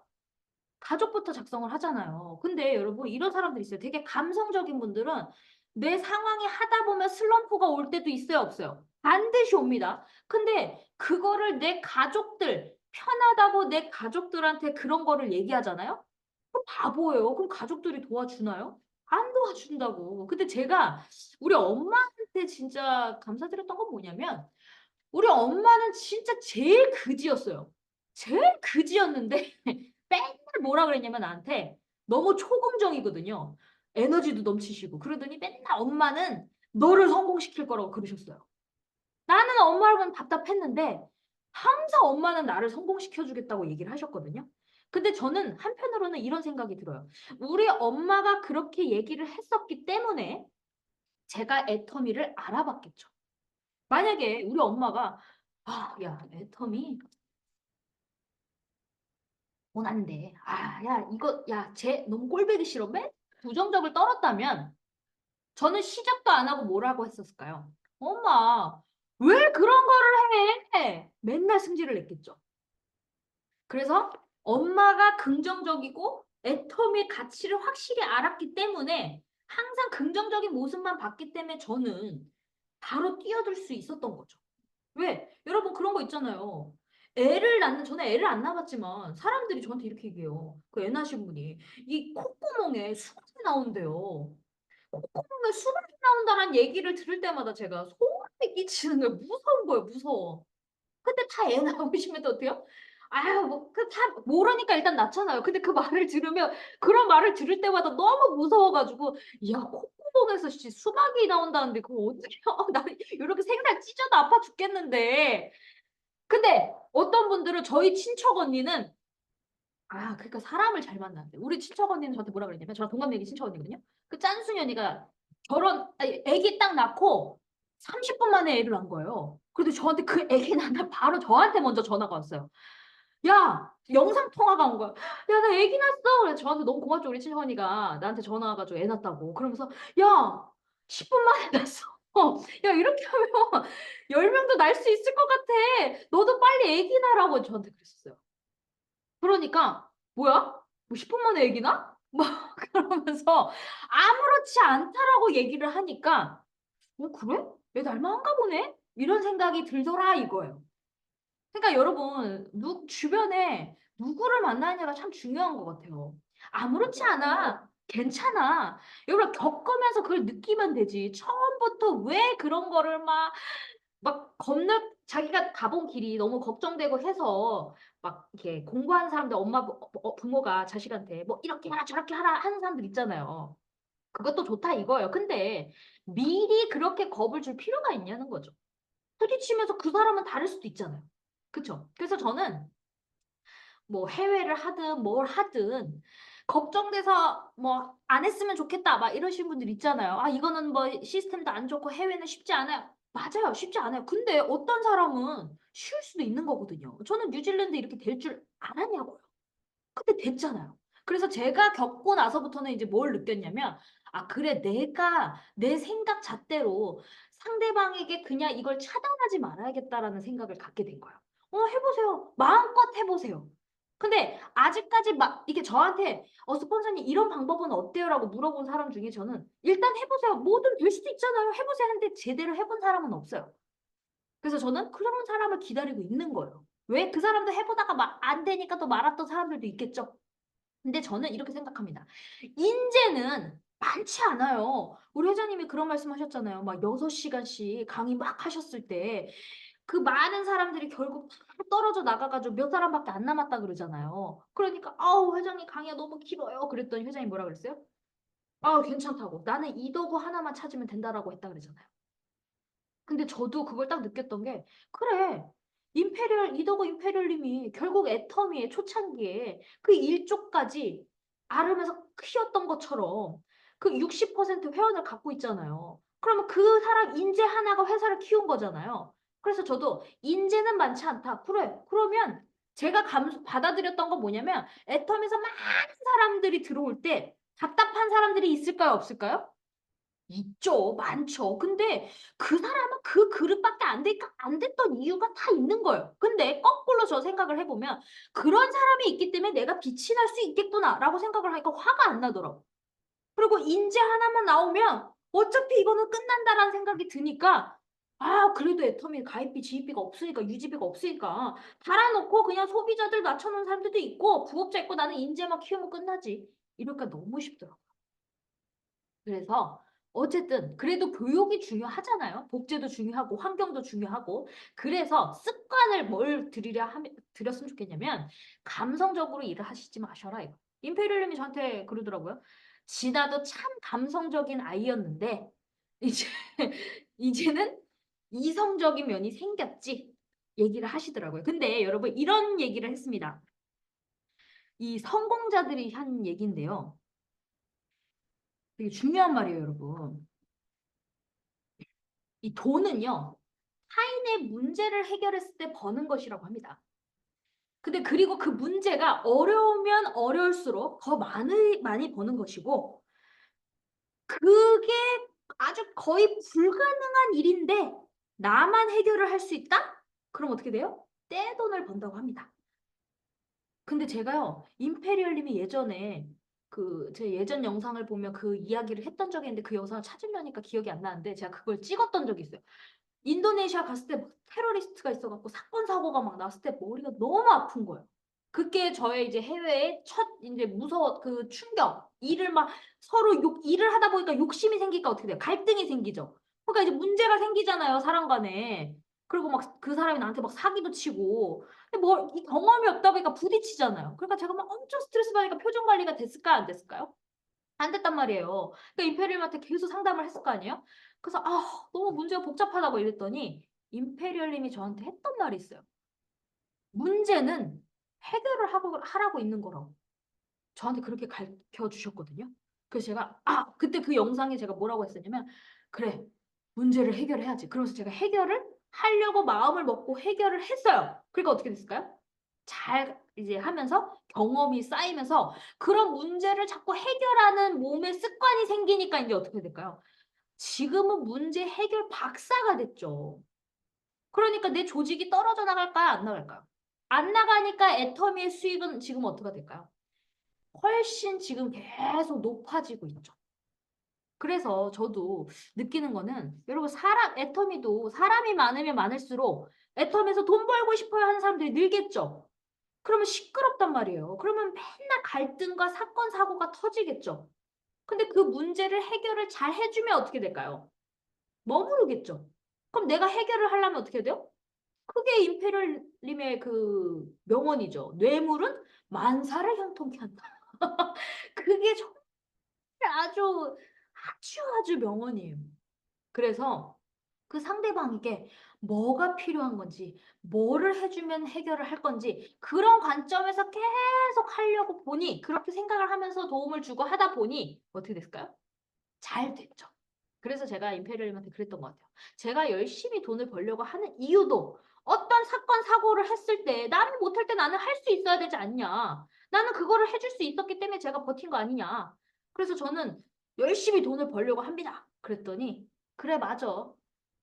가족부터 작성을 하잖아요. 근데 여러분 이런 사람들 있어요. 되게 감성적인 분들은 내 상황이 하다 보면 슬럼프가 올 때도 있어요, 없어요? 반드시 옵니다. 근데 그거를 내 가족들 편하다고 내 가족들한테 그런 거를 얘기하잖아요. 그럼 바보예요. 그럼 가족들이 도와주나요? 안 도와준다고. 근데 제가 우리 엄마한테 진짜 감사드렸던 건 뭐냐면 우리 엄마는 진짜 제일 그지였어요. 제일 그지였는데 맨날 뭐라 그랬냐면 나한테 너무 초긍정이거든요. 에너지도 넘치시고 그러더니 맨날 엄마는 너를 성공시킬 거라고 그러셨어요. 나는 엄마를 보면 답답했는데 항상 엄마는 나를 성공시켜 주겠다고 얘기를 하셨거든요. 근데 저는 한편으로는 이런 생각이 들어요. 우리 엄마가 그렇게 얘기를 했었기 때문에 제가 애터미를 알아봤겠죠. 만약에 우리 엄마가 야, 애터미 돈 안 돼. 야, 이거, 야, 쟤 너무 꼴보기 싫어. 맨 부정적을 떨었다면 저는 시작도 안 하고 뭐라고 했었을까요? 엄마, 왜 그런 거를 해? 맨날 승질을 냈겠죠. 그래서 엄마가 긍정적이고 애터미의 가치를 확실히 알았기 때문에 항상 긍정적인 모습만 봤기 때문에 저는 바로 뛰어들 수 있었던 거죠. 왜? 여러분 그런 거 있잖아요. 저는 애를 안 낳았지만 사람들이 저한테 이렇게 얘기해요. 그 애 낳으신 분이 이 콧구멍에 수박이 나온대요. 콧구멍에 수박이 나온다는 얘기를 들을 때마다 제가 소름이 끼치는 거예요. 무서운 거예요, 무서워. 근데 다 애 낳으시면 또 어때요? 아유, 뭐, 다 모르니까 일단 낳잖아요. 근데 그 말을 들으면, 그런 말을 들을 때마다 너무 무서워가지고, 야, 콧구멍에서 수박이 나온다는데, 그거 어떻게, 나 이렇게 생살 찢어도 아파 죽겠는데. 근데 어떤 분들은 저희 친척 언니는 그러니까 사람을 잘 만나는데 우리 친척 언니는 저한테 뭐라 그랬냐면 저랑 동갑내기 친척 언니거든요. 그 짠순이 언니가 아기 딱 낳고 30분 만에 애를 낳은 거예요. 그런데 저한테 그 애기 낳는 바로 저한테 먼저 전화가 왔어요. 야, 영상 통화가 온 거야. 야, 나 애기 낳았어. 그래서 저한테 너무 고맙죠. 우리 친척 언니가 나한테 전화 와가지고 애 낳았다고. 그러면서 야, 10분 만에 낳았어. 야, 이렇게 하면 10명도 낳을 수 있을 것 같아. 너도 빨리 애기 낳으라고 저한테 그랬었어요. 그러니까 뭐야? 뭐 10분 만에 애기 낳아? 막 그러면서 아무렇지 않다라고 얘기를 하니까 그래? 애 날만한가 보네? 이런 생각이 들더라 이거예요. 그러니까 여러분 주변에 누구를 만나느냐가 참 중요한 것 같아요. 아무렇지 않아. 괜찮아. 여러분 겪으면서 그걸 느끼면 되지. 처음부터 왜 그런 거를 막 막 자기가 가본 길이 너무 걱정되고 해서 막 이렇게 공부하는 사람들 부모가 자식한테 뭐 이렇게 하라 저렇게 하라 하는 사람들 있잖아요. 그것도 좋다 이거예요. 근데 미리 그렇게 겁을 줄 필요가 있냐는 거죠. 부딪히면서 그 사람은 다를 수도 있잖아요. 그쵸? 그래서 저는 뭐 해외를 하든 뭘 하든 걱정돼서 뭐 안 했으면 좋겠다 막 이러신 분들 있잖아요. 아 이거는 뭐 시스템도 안 좋고 해외는 쉽지 않아요. 맞아요. 쉽지 않아요. 근데 어떤 사람은 쉬울 수도 있는 거거든요. 저는 뉴질랜드 이렇게 될 줄 알았냐고요. 근데 됐잖아요. 그래서 제가 겪고 나서부터는 이제 뭘 느꼈냐면, 아, 그래, 내가 내 생각 잣대로 상대방에게 그냥 이걸 차단하지 말아야겠다라는 생각을 갖게 된 거예요. 해보세요. 마음껏 해보세요. 근데 아직까지 막 이게 저한테 스폰서님 이런 방법은 어때요? 라고 물어본 사람 중에 저는 일단 해보세요. 뭐든 될 수도 있잖아요. 해보세요. 하는데 제대로 해본 사람은 없어요. 그래서 저는 그런 사람을 기다리고 있는 거예요. 왜? 그 사람도 해보다가 막 안 되니까 또 말았던 사람들도 있겠죠. 근데 저는 이렇게 생각합니다. 인재는 많지 않아요. 우리 회장님이 그런 말씀 하셨잖아요. 막 6시간씩 강의 막 하셨을 때 그 많은 사람들이 결국 다 떨어져 나가가지고 몇 사람밖에 안 남았다 그러잖아요. 그러니까 아우 회장님 강의가 너무 길어요. 그랬더니 회장님 뭐라 그랬어요? 아 괜찮다고. 나는 이도구 하나만 찾으면 된다라고 했다 그러잖아요. 근데 저도 그걸 딱 느꼈던 게 그래. 이더거 임페리얼님이 결국 애터미의 초창기에 그 일족까지 앓으면서 키웠던 것처럼 그 60% 회원을 갖고 있잖아요. 그러면 그 사람 인재 하나가 회사를 키운 거잖아요. 그래서 저도 인재는 많지 않다. 그래. 그러면 제가 받아들였던 건 뭐냐면 애터미에서 많은 사람들이 들어올 때 답답한 사람들이 있을까요? 없을까요? 있죠. 많죠. 근데 그 사람은 그 그릇밖에 안 되니까 안 됐던 이유가 다 있는 거예요. 근데 거꾸로 저 생각을 해보면 그런 사람이 있기 때문에 내가 빛이 날 수 있겠구나라고 생각을 하니까 화가 안 나더라고. 그리고 인재 하나만 나오면 어차피 이거는 끝난다라는 생각이 드니까 아 그래도 애터미 가입비 지입비가 없으니까 유지비가 없으니까 달아놓고 그냥 소비자들 낮춰놓은 사람들도 있고 부업자 있고 나는 인재만 키우면 끝나지. 이러니까 너무 쉽더라고. 그래서 어쨌든 그래도 교육이 중요하잖아요. 복제도 중요하고 환경도 중요하고 그래서 습관을 뭘 들였으면 좋겠냐면 감성적으로 일을 하시지 마셔라 이거. 임페리얼님이 저한테 그러더라고요. 진아도 참 감성적인 아이였는데 이제 이제는 이성적인 면이 생겼지 얘기를 하시더라고요. 근데 여러분 이런 얘기를 했습니다. 이 성공자들이 한 얘기인데요. 되게 중요한 말이에요, 여러분. 이 돈은요, 타인의 문제를 해결했을 때 버는 것이라고 합니다. 근데 그리고 그 문제가 어려우면 어려울수록 더 많이 버는 것이고, 그게 아주 거의 불가능한 일인데, 나만 해결을 할 수 있다? 그럼 어떻게 돼요? 떼돈을 번다고 합니다. 근데 제가요, 임페리얼님이 예전에 제 예전 영상을 보면 그 이야기를 했던 적이 있는데 그 영상을 찾으려니까 기억이 안 나는데 제가 그걸 찍었던 적이 있어요. 인도네시아 갔을 때 막 테러리스트가 있어갖고 사건 사고가 막 났을 때 머리가 너무 아픈 거예요. 그게 저의 이제 해외의 첫 이제 무서워 그 충격. 일을 하다 보니까 욕심이 생기니까 어떻게 돼요? 갈등이 생기죠. 그러니까 이제 문제가 생기잖아요, 사람 간에. 그리고 막 그 사람이 나한테 막 사기도 치고. 근데 뭐 이 경험이 없다 보니까 부딪히잖아요. 그러니까 제가 막 엄청 스트레스 받으니까 표정 관리가 됐을까요? 안 됐을까요? 안 됐단 말이에요. 그러니까 임페리얼한테 계속 상담을 했을 거 아니에요? 그래서 너무 문제가 복잡하다고 이랬더니 임페리얼님이 저한테 했던 말이 있어요. 문제는 해결을 하라고 있는 거라고. 저한테 그렇게 가르쳐 주셨거든요. 그래서 제가 그때 그 영상에 제가 뭐라고 했었냐면 그래 문제를 해결해야지. 그러면서 제가 해결을 하려고 마음을 먹고 해결을 했어요. 그러니까 어떻게 됐을까요? 잘 이제 하면서 경험이 쌓이면서 그런 문제를 자꾸 해결하는 몸의 습관이 생기니까 이제 어떻게 될까요? 지금은 문제 해결 박사가 됐죠. 그러니까 내 조직이 떨어져 나갈까요? 안 나갈까요? 안 나가니까 애터미의 수익은 지금 어떻게 될까요? 훨씬 지금 계속 높아지고 있죠. 그래서 저도 느끼는 거는 여러분 애터미도 사람이 많으면 많을수록 애터미에서 돈 벌고 싶어요 하는 사람들이 늘겠죠. 그러면 시끄럽단 말이에요. 그러면 맨날 갈등과 사건, 사고가 터지겠죠. 근데 그 문제를 해결을 잘 해주면 어떻게 될까요? 머무르겠죠. 그럼 내가 해결을 하려면 어떻게 해야 돼요? 그게 임페리얼님의 그 명언이죠. 뇌물은 만사를 형통케 한다. 그게 정말 아주 명언이에요. 그래서 그 상대방에게 뭐가 필요한 건지, 뭐를 해주면 해결을 할 건지, 그런 관점에서 계속 하려고 보니, 그렇게 생각을 하면서 도움을 주고 하다 보니, 어떻게 됐을까요? 잘 됐죠. 그래서 제가 임페리얼님한테 그랬던 것 같아요. 제가 열심히 돈을 벌려고 하는 이유도 어떤 사건, 사고를 했을 때 나는 못할 때 나는 할 수 있어야 되지 않냐. 나는 그거를 해줄 수 있었기 때문에 제가 버틴 거 아니냐. 그래서 저는 열심히 돈을 벌려고 합니다. 그랬더니 그래 맞아.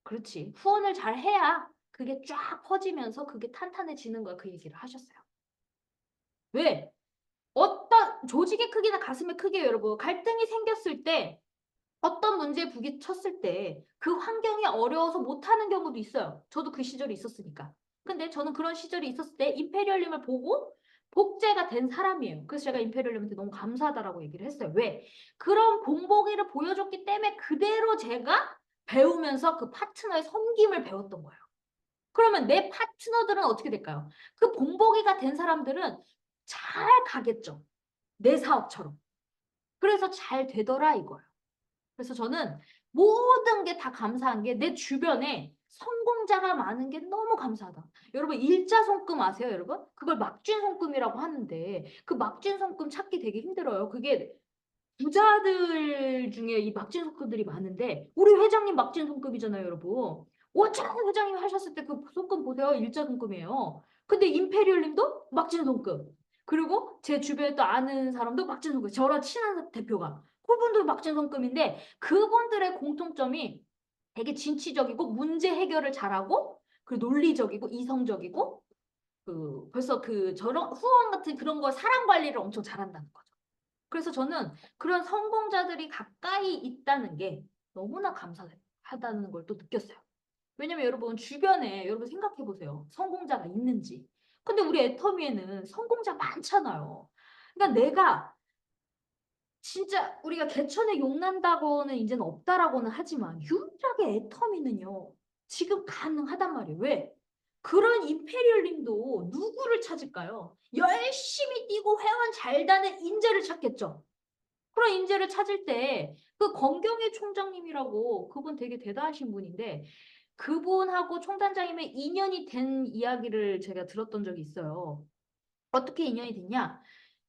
그렇지. 후원을 잘 해야 그게 쫙 퍼지면서 그게 탄탄해지는 거야. 그 얘기를 하셨어요. 왜? 어떤 조직의 크기나 가슴의 크기에 여러분 갈등이 생겼을 때 어떤 문제에 부딪혔을 때 그 환경이 어려워서 못하는 경우도 있어요. 저도 그 시절이 있었으니까. 근데 저는 그런 시절이 있었을 때 임페리얼림을 보고 복제가 된 사람이에요. 그래서 제가 임페리얼림한테 너무 감사하다라고 얘기를 했어요. 왜? 그런 본보기를 보여줬기 때문에 그대로 제가 배우면서 그 파트너의 섬김을 배웠던 거예요. 그러면 내 파트너들은 어떻게 될까요? 그 본보기가 된 사람들은 잘 가겠죠. 내 사업처럼. 그래서 잘 되더라 이거예요. 그래서 저는 모든 게 다 감사한 게 내 주변에 성공자가 많은 게 너무 감사하다. 여러분 일자손금 아세요, 여러분? 그걸 막쥔손금이라고 하는데 그 막쥔손금 찾기 되게 힘들어요. 그게 부자들 중에 이 막진손금들이 많은데 우리 회장님 막진손금이잖아요, 여러분. 오창 회장님 하셨을 때 그 손금 보세요. 일자손금이에요. 근데 임페리얼님도 막진손금. 그리고 제 주변에 또 아는 사람도 막진손금. 저랑 친한 대표가. 그분도 막진손금인데 그분들의 공통점이 되게 진취적이고 문제 해결을 잘하고 그리고 논리적이고 이성적이고 그 벌써 그 저런 후원 같은 그런 거 사람 관리를 엄청 잘한다는 거죠. 그래서 저는 그런 성공자들이 가까이 있다는 게 너무나 감사하다는 걸 또 느꼈어요. 왜냐면 여러분 주변에 여러분 생각해 보세요. 성공자가 있는지. 근데 우리 애터미에는 성공자 많잖아요. 그러니까 내가 진짜 우리가 개천에 용난다고는 이제는 없다라고는 하지만 유일하게 애터미는요. 지금 가능하단 말이에요. 왜? 그런 임페리얼님도 누구를 찾을까요? 열심히 뛰고 회원 잘 다는 인재를 찾겠죠. 그런 인재를 찾을 때 그 검경의 총장님이라고 그분 되게 대단하신 분인데 그분하고 총단장님의 인연이 된 이야기를 제가 들었던 적이 있어요. 어떻게 인연이 됐냐?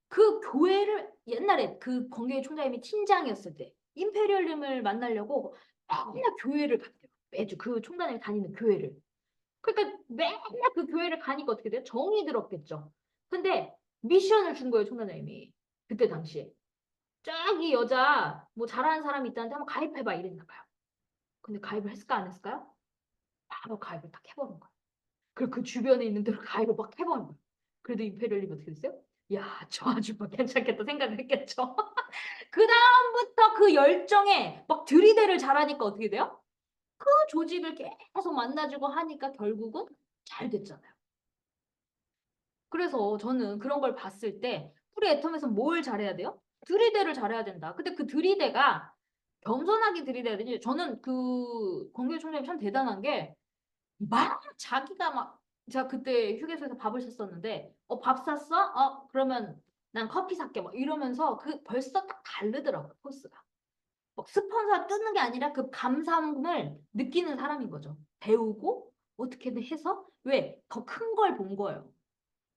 그 교회를 옛날에 그 검경의 총장님이 팀장이었을 때 임페리얼님을 만나려고 맨날 교회를 갔대요. 매주 그 총단장님이 다니는 교회를. 그러니까 맨날 그 교회를 가니까 어떻게 돼요? 정이 들었겠죠. 근데 미션을 준 거예요, 총단장님이. 그때 당시에. 저기 여자 뭐 잘하는 사람이 있다는데 한번 가입해봐 이랬나 봐요. 근데 가입을 했을까 안 했을까요? 바로 가입을 딱 해버린 거예요. 그리고 그 주변에 있는 데로 가입을 막 해버린 거예요. 그래도 임페리얼님 어떻게 됐어요? 야, 저 아줌마 괜찮겠다 생각을 했겠죠. 그 다음부터 그 열정에 막 들이대를 잘하니까 어떻게 돼요? 그 조직을 계속 만나주고 하니까 결국은 잘 됐잖아요. 그래서 저는 그런 걸 봤을 때 우리 애텀에서 뭘 잘해야 돼요? 들이대를 잘해야 된다. 근데 그 들이대가 겸손하게 들이대야 되지. 저는 그 권규 총장님 참 대단한 게 막 자기가 막 제가 그때 휴게소에서 밥을 샀었는데 밥 샀어? 그러면 난 커피 살게 막 이러면서 그 벌써 딱 다르더라고요 코스가. 막 스폰서 뜨는 게 아니라 그 감사함을 느끼는 사람인 거죠. 배우고 어떻게든 해서 왜 더 큰 걸 본 거예요.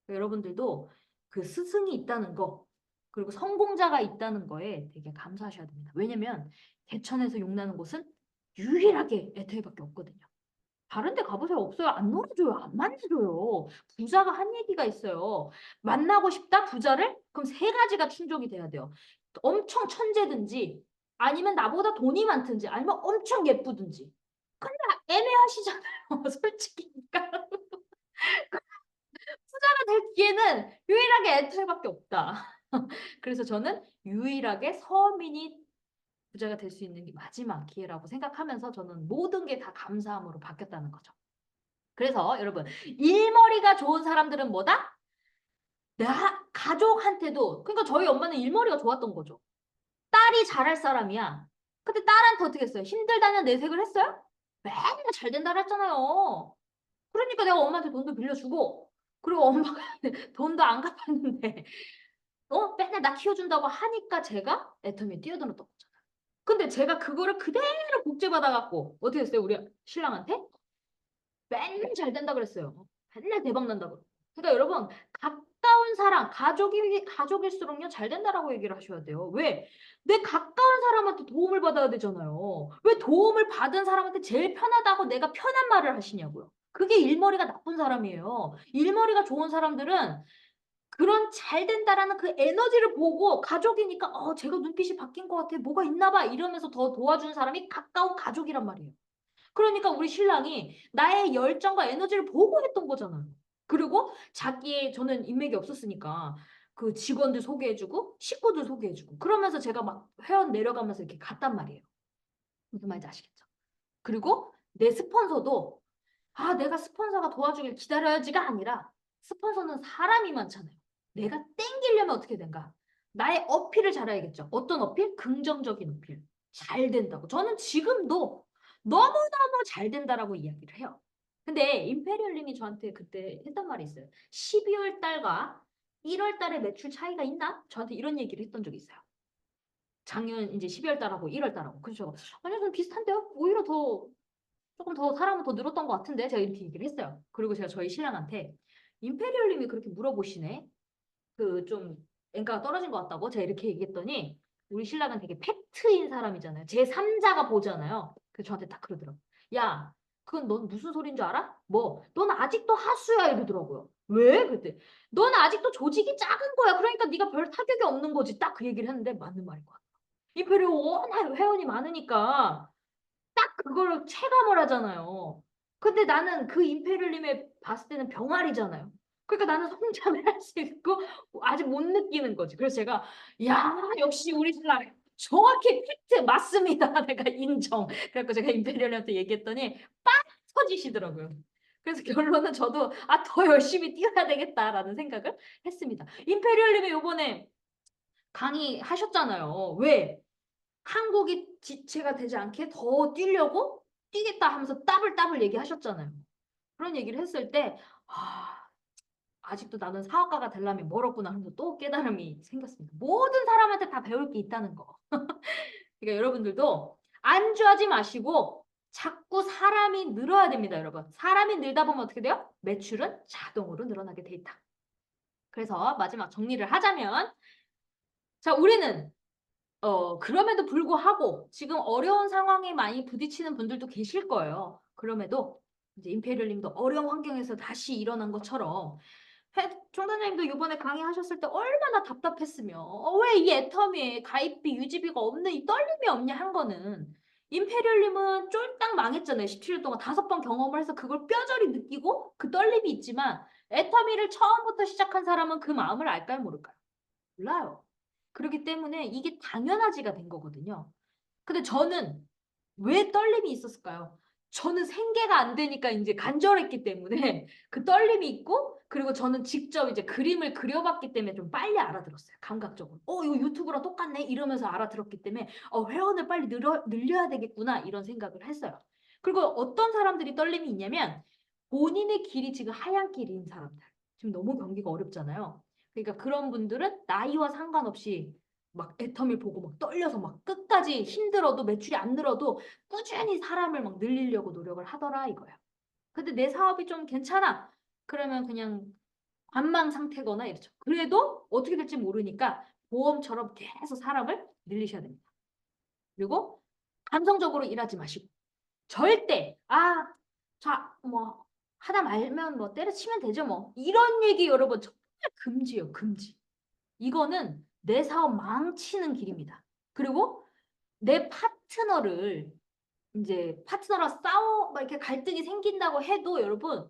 여러분들도 그 스승이 있다는 거, 그리고 성공자가 있다는 거에 되게 감사하셔야 됩니다. 왜냐면 개천에서 용나는 곳은 유일하게 에테이밖에 없거든요. 다른 데 가보세요. 없어요. 안 놀아줘요. 안 만져줘요. 부자가 한 얘기가 있어요. 만나고 싶다? 부자를? 그럼 세 가지가 충족이 돼야 돼요. 엄청 천재든지 아니면 나보다 돈이 많든지 아니면 엄청 예쁘든지. 근데 애매하시잖아요. 솔직히. 부자가 될 기회는 유일하게 애틀밖에 없다. 그래서 저는 유일하게 서민이 부자가 될 수 있는 게 마지막 기회라고 생각하면서 저는 모든 게 다 감사함으로 바뀌었다는 거죠. 그래서 여러분 일머리가 좋은 사람들은 뭐다? 나 가족한테도 그러니까 저희 엄마는 일머리가 좋았던 거죠. 딸이 잘할 사람이야. 근데 딸한테 어떻게 했어요? 힘들다는 내색을 했어요? 맨날 잘 된다 그랬잖아요. 그러니까 내가 엄마한테 돈도 빌려주고, 그리고 엄마가 돈도 안 갚았는데, 맨날 나 키워준다고 하니까 제가 애터미에 뛰어들었던 거잖아요. 근데 제가 그거를 그대로 복제받아갖고, 어떻게 했어요? 우리 신랑한테? 맨날 잘 된다 그랬어요. 맨날 대박 난다 그러고. 그러니까 여러분, 가까운 사람, 가족일수록요, 잘 된다라고 얘기를 하셔야 돼요. 왜? 내 가까운 사람한테 도움을 받아야 되잖아요. 왜 도움을 받은 사람한테 제일 편하다고 내가 편한 말을 하시냐고요. 그게 일머리가 나쁜 사람이에요. 일머리가 좋은 사람들은 그런 잘 된다라는 그 에너지를 보고 가족이니까 제가 눈빛이 바뀐 것 같아. 뭐가 있나 봐. 이러면서 더 도와주는 사람이 가까운 가족이란 말이에요. 그러니까 우리 신랑이 나의 열정과 에너지를 보고 했던 거잖아요. 그리고 자기의 저는 인맥이 없었으니까 그 직원들 소개해주고 식구들 소개해주고 그러면서 제가 막 회원 내려가면서 이렇게 갔단 말이에요. 무슨 말인지 아시겠죠? 그리고 내 스폰서도 내가 스폰서가 도와주길 기다려야지가 아니라 스폰서는 사람이 많잖아요. 내가 땡기려면 어떻게 된가? 나의 어필을 잘해야겠죠. 어떤 어필? 긍정적인 어필. 잘 된다고. 저는 지금도 너무너무 잘 된다라고 이야기를 해요. 근데 임페리얼님이 저한테 그때 했던 말이 있어요. 12월 달과 1월 달에 매출 차이가 있나? 저한테 이런 얘기를 했던 적이 있어요. 작년 이제 12월 달하고 1월 달하고. 그래서 제가 아니요, 좀 비슷한데요? 오히려 조금 더 사람은 더 늘었던 것 같은데 제가 이렇게 얘기를 했어요. 그리고 제가 저희 신랑한테 임페리얼님이 그렇게 물어보시네. 그 좀 엔가가 떨어진 것 같다고 제가 이렇게 얘기했더니 우리 신랑은 되게 팩트인 사람이잖아요. 제 3자가 보잖아요. 그래서 저한테 딱 그러더라고. 야, 그건 넌 무슨 소린 줄 알아? 뭐, 넌 아직도 하수야 이러더라고요. 왜? 그때 넌 아직도 조직이 작은 거야. 그러니까 네가 별 타격이 없는 거지. 딱 그 얘기를 했는데 맞는 말인 것 같아. 임페리얼 워낙 회원이 많으니까 딱 그걸 체감을 하잖아요. 근데 나는 그 임페리얼님의 봤을 때는 병아리잖아요. 그러니까 나는 성장을 할 수 있고 아직 못 느끼는 거지. 그래서 제가 야 역시 우리 신랑 정확히 팩트 맞습니다. 내가 인정. 그래서 제가 임페리얼한테 얘기했더니 빵 터지시더라고요. 그래서 결론은 저도 더 열심히 뛰어야 되겠다라는 생각을 했습니다. 임페리얼님이 요번에 강의하셨잖아요. 왜? 한국이 지체가 되지 않게 더 뛰려고 뛰겠다 하면서 따블따블 얘기하셨잖아요. 그런 얘기를 했을 때 아직도 나는 사업가가 되려면 멀었구나 하면서 또 깨달음이 생겼습니다. 모든 사람한테 다 배울 게 있다는 거. 그러니까 여러분들도 안주하지 마시고 자꾸 사람이 늘어야 됩니다, 여러분. 사람이 늘다 보면 어떻게 돼요? 매출은 자동으로 늘어나게 돼 있다. 그래서 마지막 정리를 하자면 자, 우리는 그럼에도 불구하고 지금 어려운 상황에 많이 부딪히는 분들도 계실 거예요. 그럼에도 이제 임페리얼님도 어려운 환경에서 다시 일어난 것처럼 총단장님도 이번에 강의하셨을 때 얼마나 답답했으며 왜 이 애터미에 가입비 유지비가 없는 이 떨림이 없냐 한 거는 임페리얼님은 쫄딱 망했잖아요. 17년 동안 5번 경험을 해서 그걸 뼈저리 느끼고 그 떨림이 있지만 애터미를 처음부터 시작한 사람은 그 마음을 알까요 모를까요? 몰라요. 그렇기 때문에 이게 당연하지가 된 거거든요. 근데 저는 왜 떨림이 있었을까요? 저는 생계가 안 되니까 이제 간절했기 때문에 그 떨림이 있고 그리고 저는 직접 이제 그림을 그려봤기 때문에 좀 빨리 알아들었어요. 감각적으로. 이거 유튜브랑 똑같네 이러면서 알아들었기 때문에 회원을 빨리 늘려야 되겠구나 이런 생각을 했어요. 그리고 어떤 사람들이 떨림이 있냐면 본인의 길이 지금 하얀 길인 사람들. 지금 너무 경기가 어렵잖아요. 그러니까 그런 분들은 나이와 상관없이 막 애터미를 보고 막 떨려서 막 끝까지 힘들어도 매출이 안 늘어도 꾸준히 사람을 막 늘리려고 노력을 하더라 이거야. 근데 내 사업이 좀 괜찮아. 그러면 그냥 관망 상태거나 이렇죠. 그래도 어떻게 될지 모르니까 보험처럼 계속 사람을 늘리셔야 됩니다. 그리고 감성적으로 일하지 마시고 절대 자, 뭐 하다 말면 뭐 때려치면 되죠 뭐 이런 얘기 여러분 정말 금지예요 금지. 이거는 내 사업 망치는 길입니다. 그리고 내 파트너를 이제 파트너랑 막 이렇게 갈등이 생긴다고 해도 여러분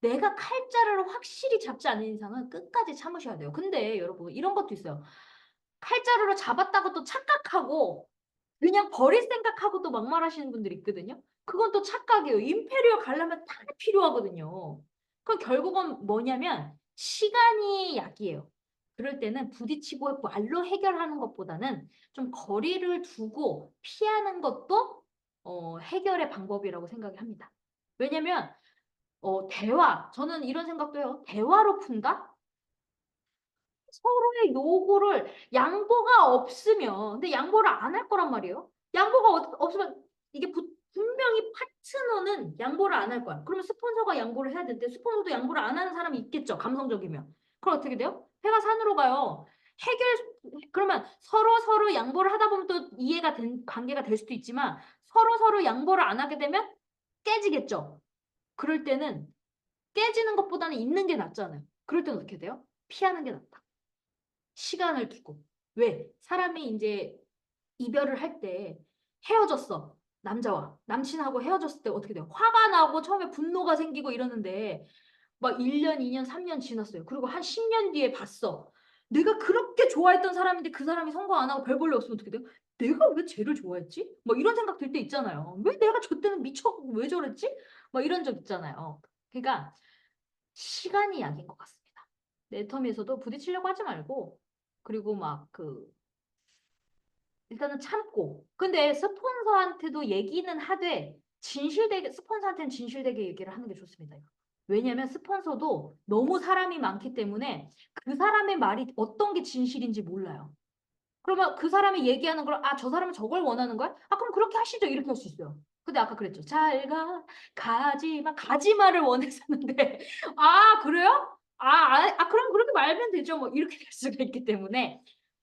내가 칼자루를 확실히 잡지 않는 이상은 끝까지 참으셔야 돼요. 근데 여러분 이런 것도 있어요. 칼자루를 잡았다고 또 착각하고 그냥 버릴 생각하고 또 막말하시는 분들이 있거든요. 그건 또 착각이에요. 임페리얼 가려면 다 필요하거든요. 그럼 결국은 뭐냐면 시간이 약이에요. 그럴 때는 부딪히고 말로 해결하는 것보다는 좀 거리를 두고 피하는 것도 해결의 방법이라고 생각을 합니다. 왜냐면 저는 이런 생각도 해요. 대화로 푼다? 서로의 요구를 양보가 없으면, 근데 양보를 안 할 거란 말이에요. 양보가 없으면 이게 분명히 파트너는 양보를 안 할 거야. 그러면 스폰서가 양보를 해야 되는데 스폰서도 양보를 안 하는 사람이 있겠죠. 감성적이면. 그럼 어떻게 돼요? 해가 산으로 가요. 그러면 서로 양보를 하다 보면 또 관계가 될 수도 있지만 서로 양보를 안 하게 되면 깨지겠죠. 그럴 때는 깨지는 것보다는 있는 게 낫잖아요. 그럴 때는 어떻게 돼요? 피하는 게 낫다. 시간을 두고. 왜? 사람이 이제 이별을 할 때 헤어졌어. 남자와 남친하고 헤어졌을 때 어떻게 돼요? 화가 나고 처음에 분노가 생기고 이러는데 막 1년, 2년, 3년 지났어요. 그리고 한 10년 뒤에 봤어. 내가 그렇게 좋아했던 사람인데 그 사람이 성공 안 하고 별 볼일 없으면 어떻게 돼요? 내가 왜 쟤를 좋아했지? 뭐 이런 생각 들 때 있잖아요. 왜 내가 저 때는 미쳐 왜 저랬지? 뭐 이런 적 있잖아요. 그러니까 시간이 약인 것 같습니다. 내 텀에서도 부딪히려고 하지 말고 그리고 막 일단은 참고. 근데 스폰서한테도 얘기는 하되 스폰서한테는 진실되게 얘기를 하는 게 좋습니다. 왜냐면 스폰서도 너무 사람이 많기 때문에 그 사람의 말이 어떤 게 진실인지 몰라요. 그러면 그 사람이 얘기하는 걸, 저 사람은 저걸 원하는 거야? 그럼 그렇게 하시죠. 이렇게 할 수 있어요. 근데 아까 그랬죠. 잘 가, 가지마를 원했었는데, 그래요? 그럼 그렇게 말면 되죠. 뭐, 이렇게 될 수가 있기 때문에,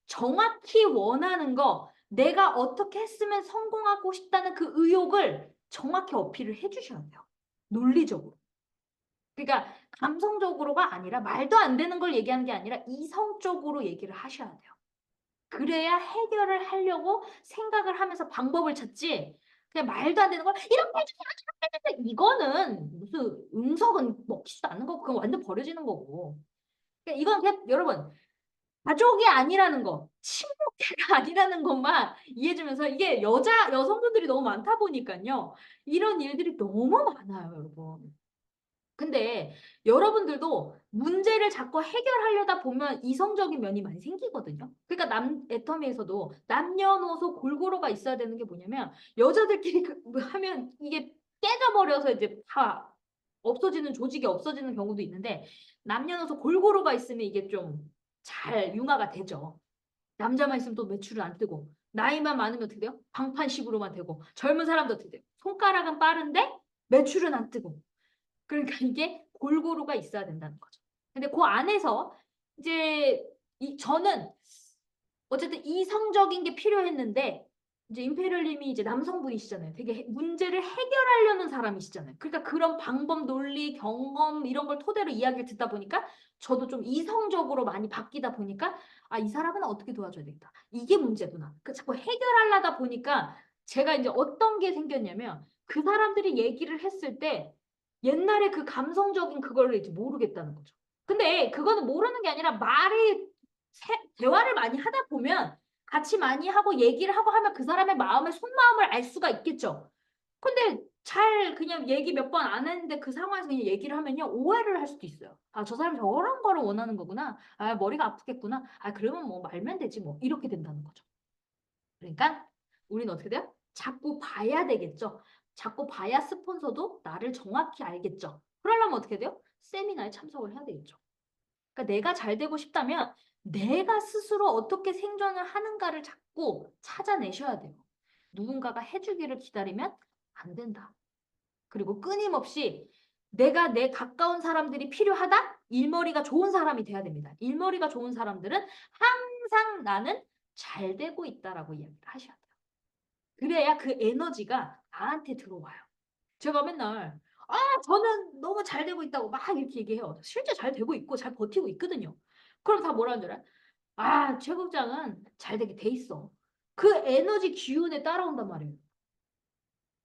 정확히 원하는 거, 내가 어떻게 했으면 성공하고 싶다는 그 의욕을 정확히 어필을 해주셔야 돼요. 논리적으로. 그러니까, 감성적으로가 아니라, 말도 안 되는 걸 얘기하는 게 아니라, 이성적으로 얘기를 하셔야 돼요. 그래야 해결을 하려고 생각을 하면서 방법을 찾지. 그냥 말도 안 되는 걸 이렇게 해주세요. 이렇게 해주세요. 이거는 무슨 응석은 먹히지도 않는 거고 그건 완전 버려지는 거고. 그러니까 이건 그냥 여러분 가족이 아니라는 거, 친목계가 아니라는 것만 이해해주면서 이게 여성분들이 너무 많다 보니까요. 이런 일들이 너무 많아요, 여러분. 근데 여러분들도 문제를 자꾸 해결하려다 보면 이성적인 면이 많이 생기거든요. 그러니까 애터미에서도 남녀노소 골고루가 있어야 되는 게 뭐냐면 여자들끼리 하면 이게 깨져버려서 이제 다 없어지는 조직이 없어지는 경우도 있는데 남녀노소 골고루가 있으면 이게 좀 잘 융화가 되죠. 남자만 있으면 또 매출을 안 뜨고 나이만 많으면 어떻게 돼요? 방판식으로만 되고 젊은 사람도 어떻게 돼요? 손가락은 빠른데 매출은 안 뜨고 그러니까 이게 골고루가 있어야 된다는 거죠. 근데 그 안에서 이제 저는 어쨌든 이성적인 게 필요했는데 이제 임페리얼님이 이제 남성분이시잖아요. 되게 문제를 해결하려는 사람이시잖아요. 그러니까 그런 방법, 논리, 경험 이런 걸 토대로 이야기를 듣다 보니까 저도 좀 이성적으로 많이 바뀌다 보니까 이 사람은 어떻게 도와줘야 되겠다. 이게 문제구나. 그 자꾸 해결하려다 보니까 제가 이제 어떤 게 생겼냐면 그 사람들이 얘기를 했을 때 옛날에 그 감성적인 그거를 이제 모르겠다는 거죠. 근데 그거는 모르는 게 아니라 대화를 많이 하다 보면 같이 많이 하고 얘기를 하고 하면 그 사람의 마음의 속마음을 알 수가 있겠죠. 근데 잘 그냥 얘기 몇 번 안 했는데 그 상황에서 그냥 얘기를 하면요. 오해를 할 수도 있어요. 저 사람이 저런 거를 원하는 거구나. 머리가 아프겠구나. 그러면 뭐 말면 되지 뭐. 이렇게 된다는 거죠. 그러니까 우리는 어떻게 돼요? 자꾸 봐야 되겠죠. 자꾸 봐야 스폰서도 나를 정확히 알겠죠. 그러려면 어떻게 돼요? 세미나에 참석을 해야 되겠죠. 그러니까 내가 잘 되고 싶다면 내가 스스로 어떻게 생존을 하는가를 자꾸 찾아내셔야 돼요. 누군가가 해주기를 기다리면 안 된다. 그리고 끊임없이 내가 내 가까운 사람들이 필요하다? 일머리가 좋은 사람이 돼야 됩니다. 일머리가 좋은 사람들은 항상 나는 잘 되고 있다라고 이야기를 하셔야 돼요. 그래야 그 에너지가 나한테 들어와요. 제가 맨날 저는 너무 잘 되고 있다고 막 이렇게 얘기해요. 실제 잘 되고 있고 잘 버티고 있거든요. 그럼 다 뭐라는 줄 알아요? 최 국장은 잘 되게 돼 있어. 그 에너지 기운에 따라온단 말이에요.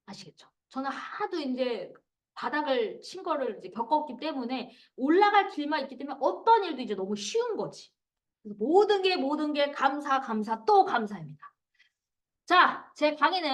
아시겠죠? 저는 하도 이제 바닥을 친 거를 이제 겪었기 때문에 올라갈 길만 있기 때문에 어떤 일도 이제 너무 쉬운 거지. 모든 게 감사 또 감사입니다. 자, 제 강의는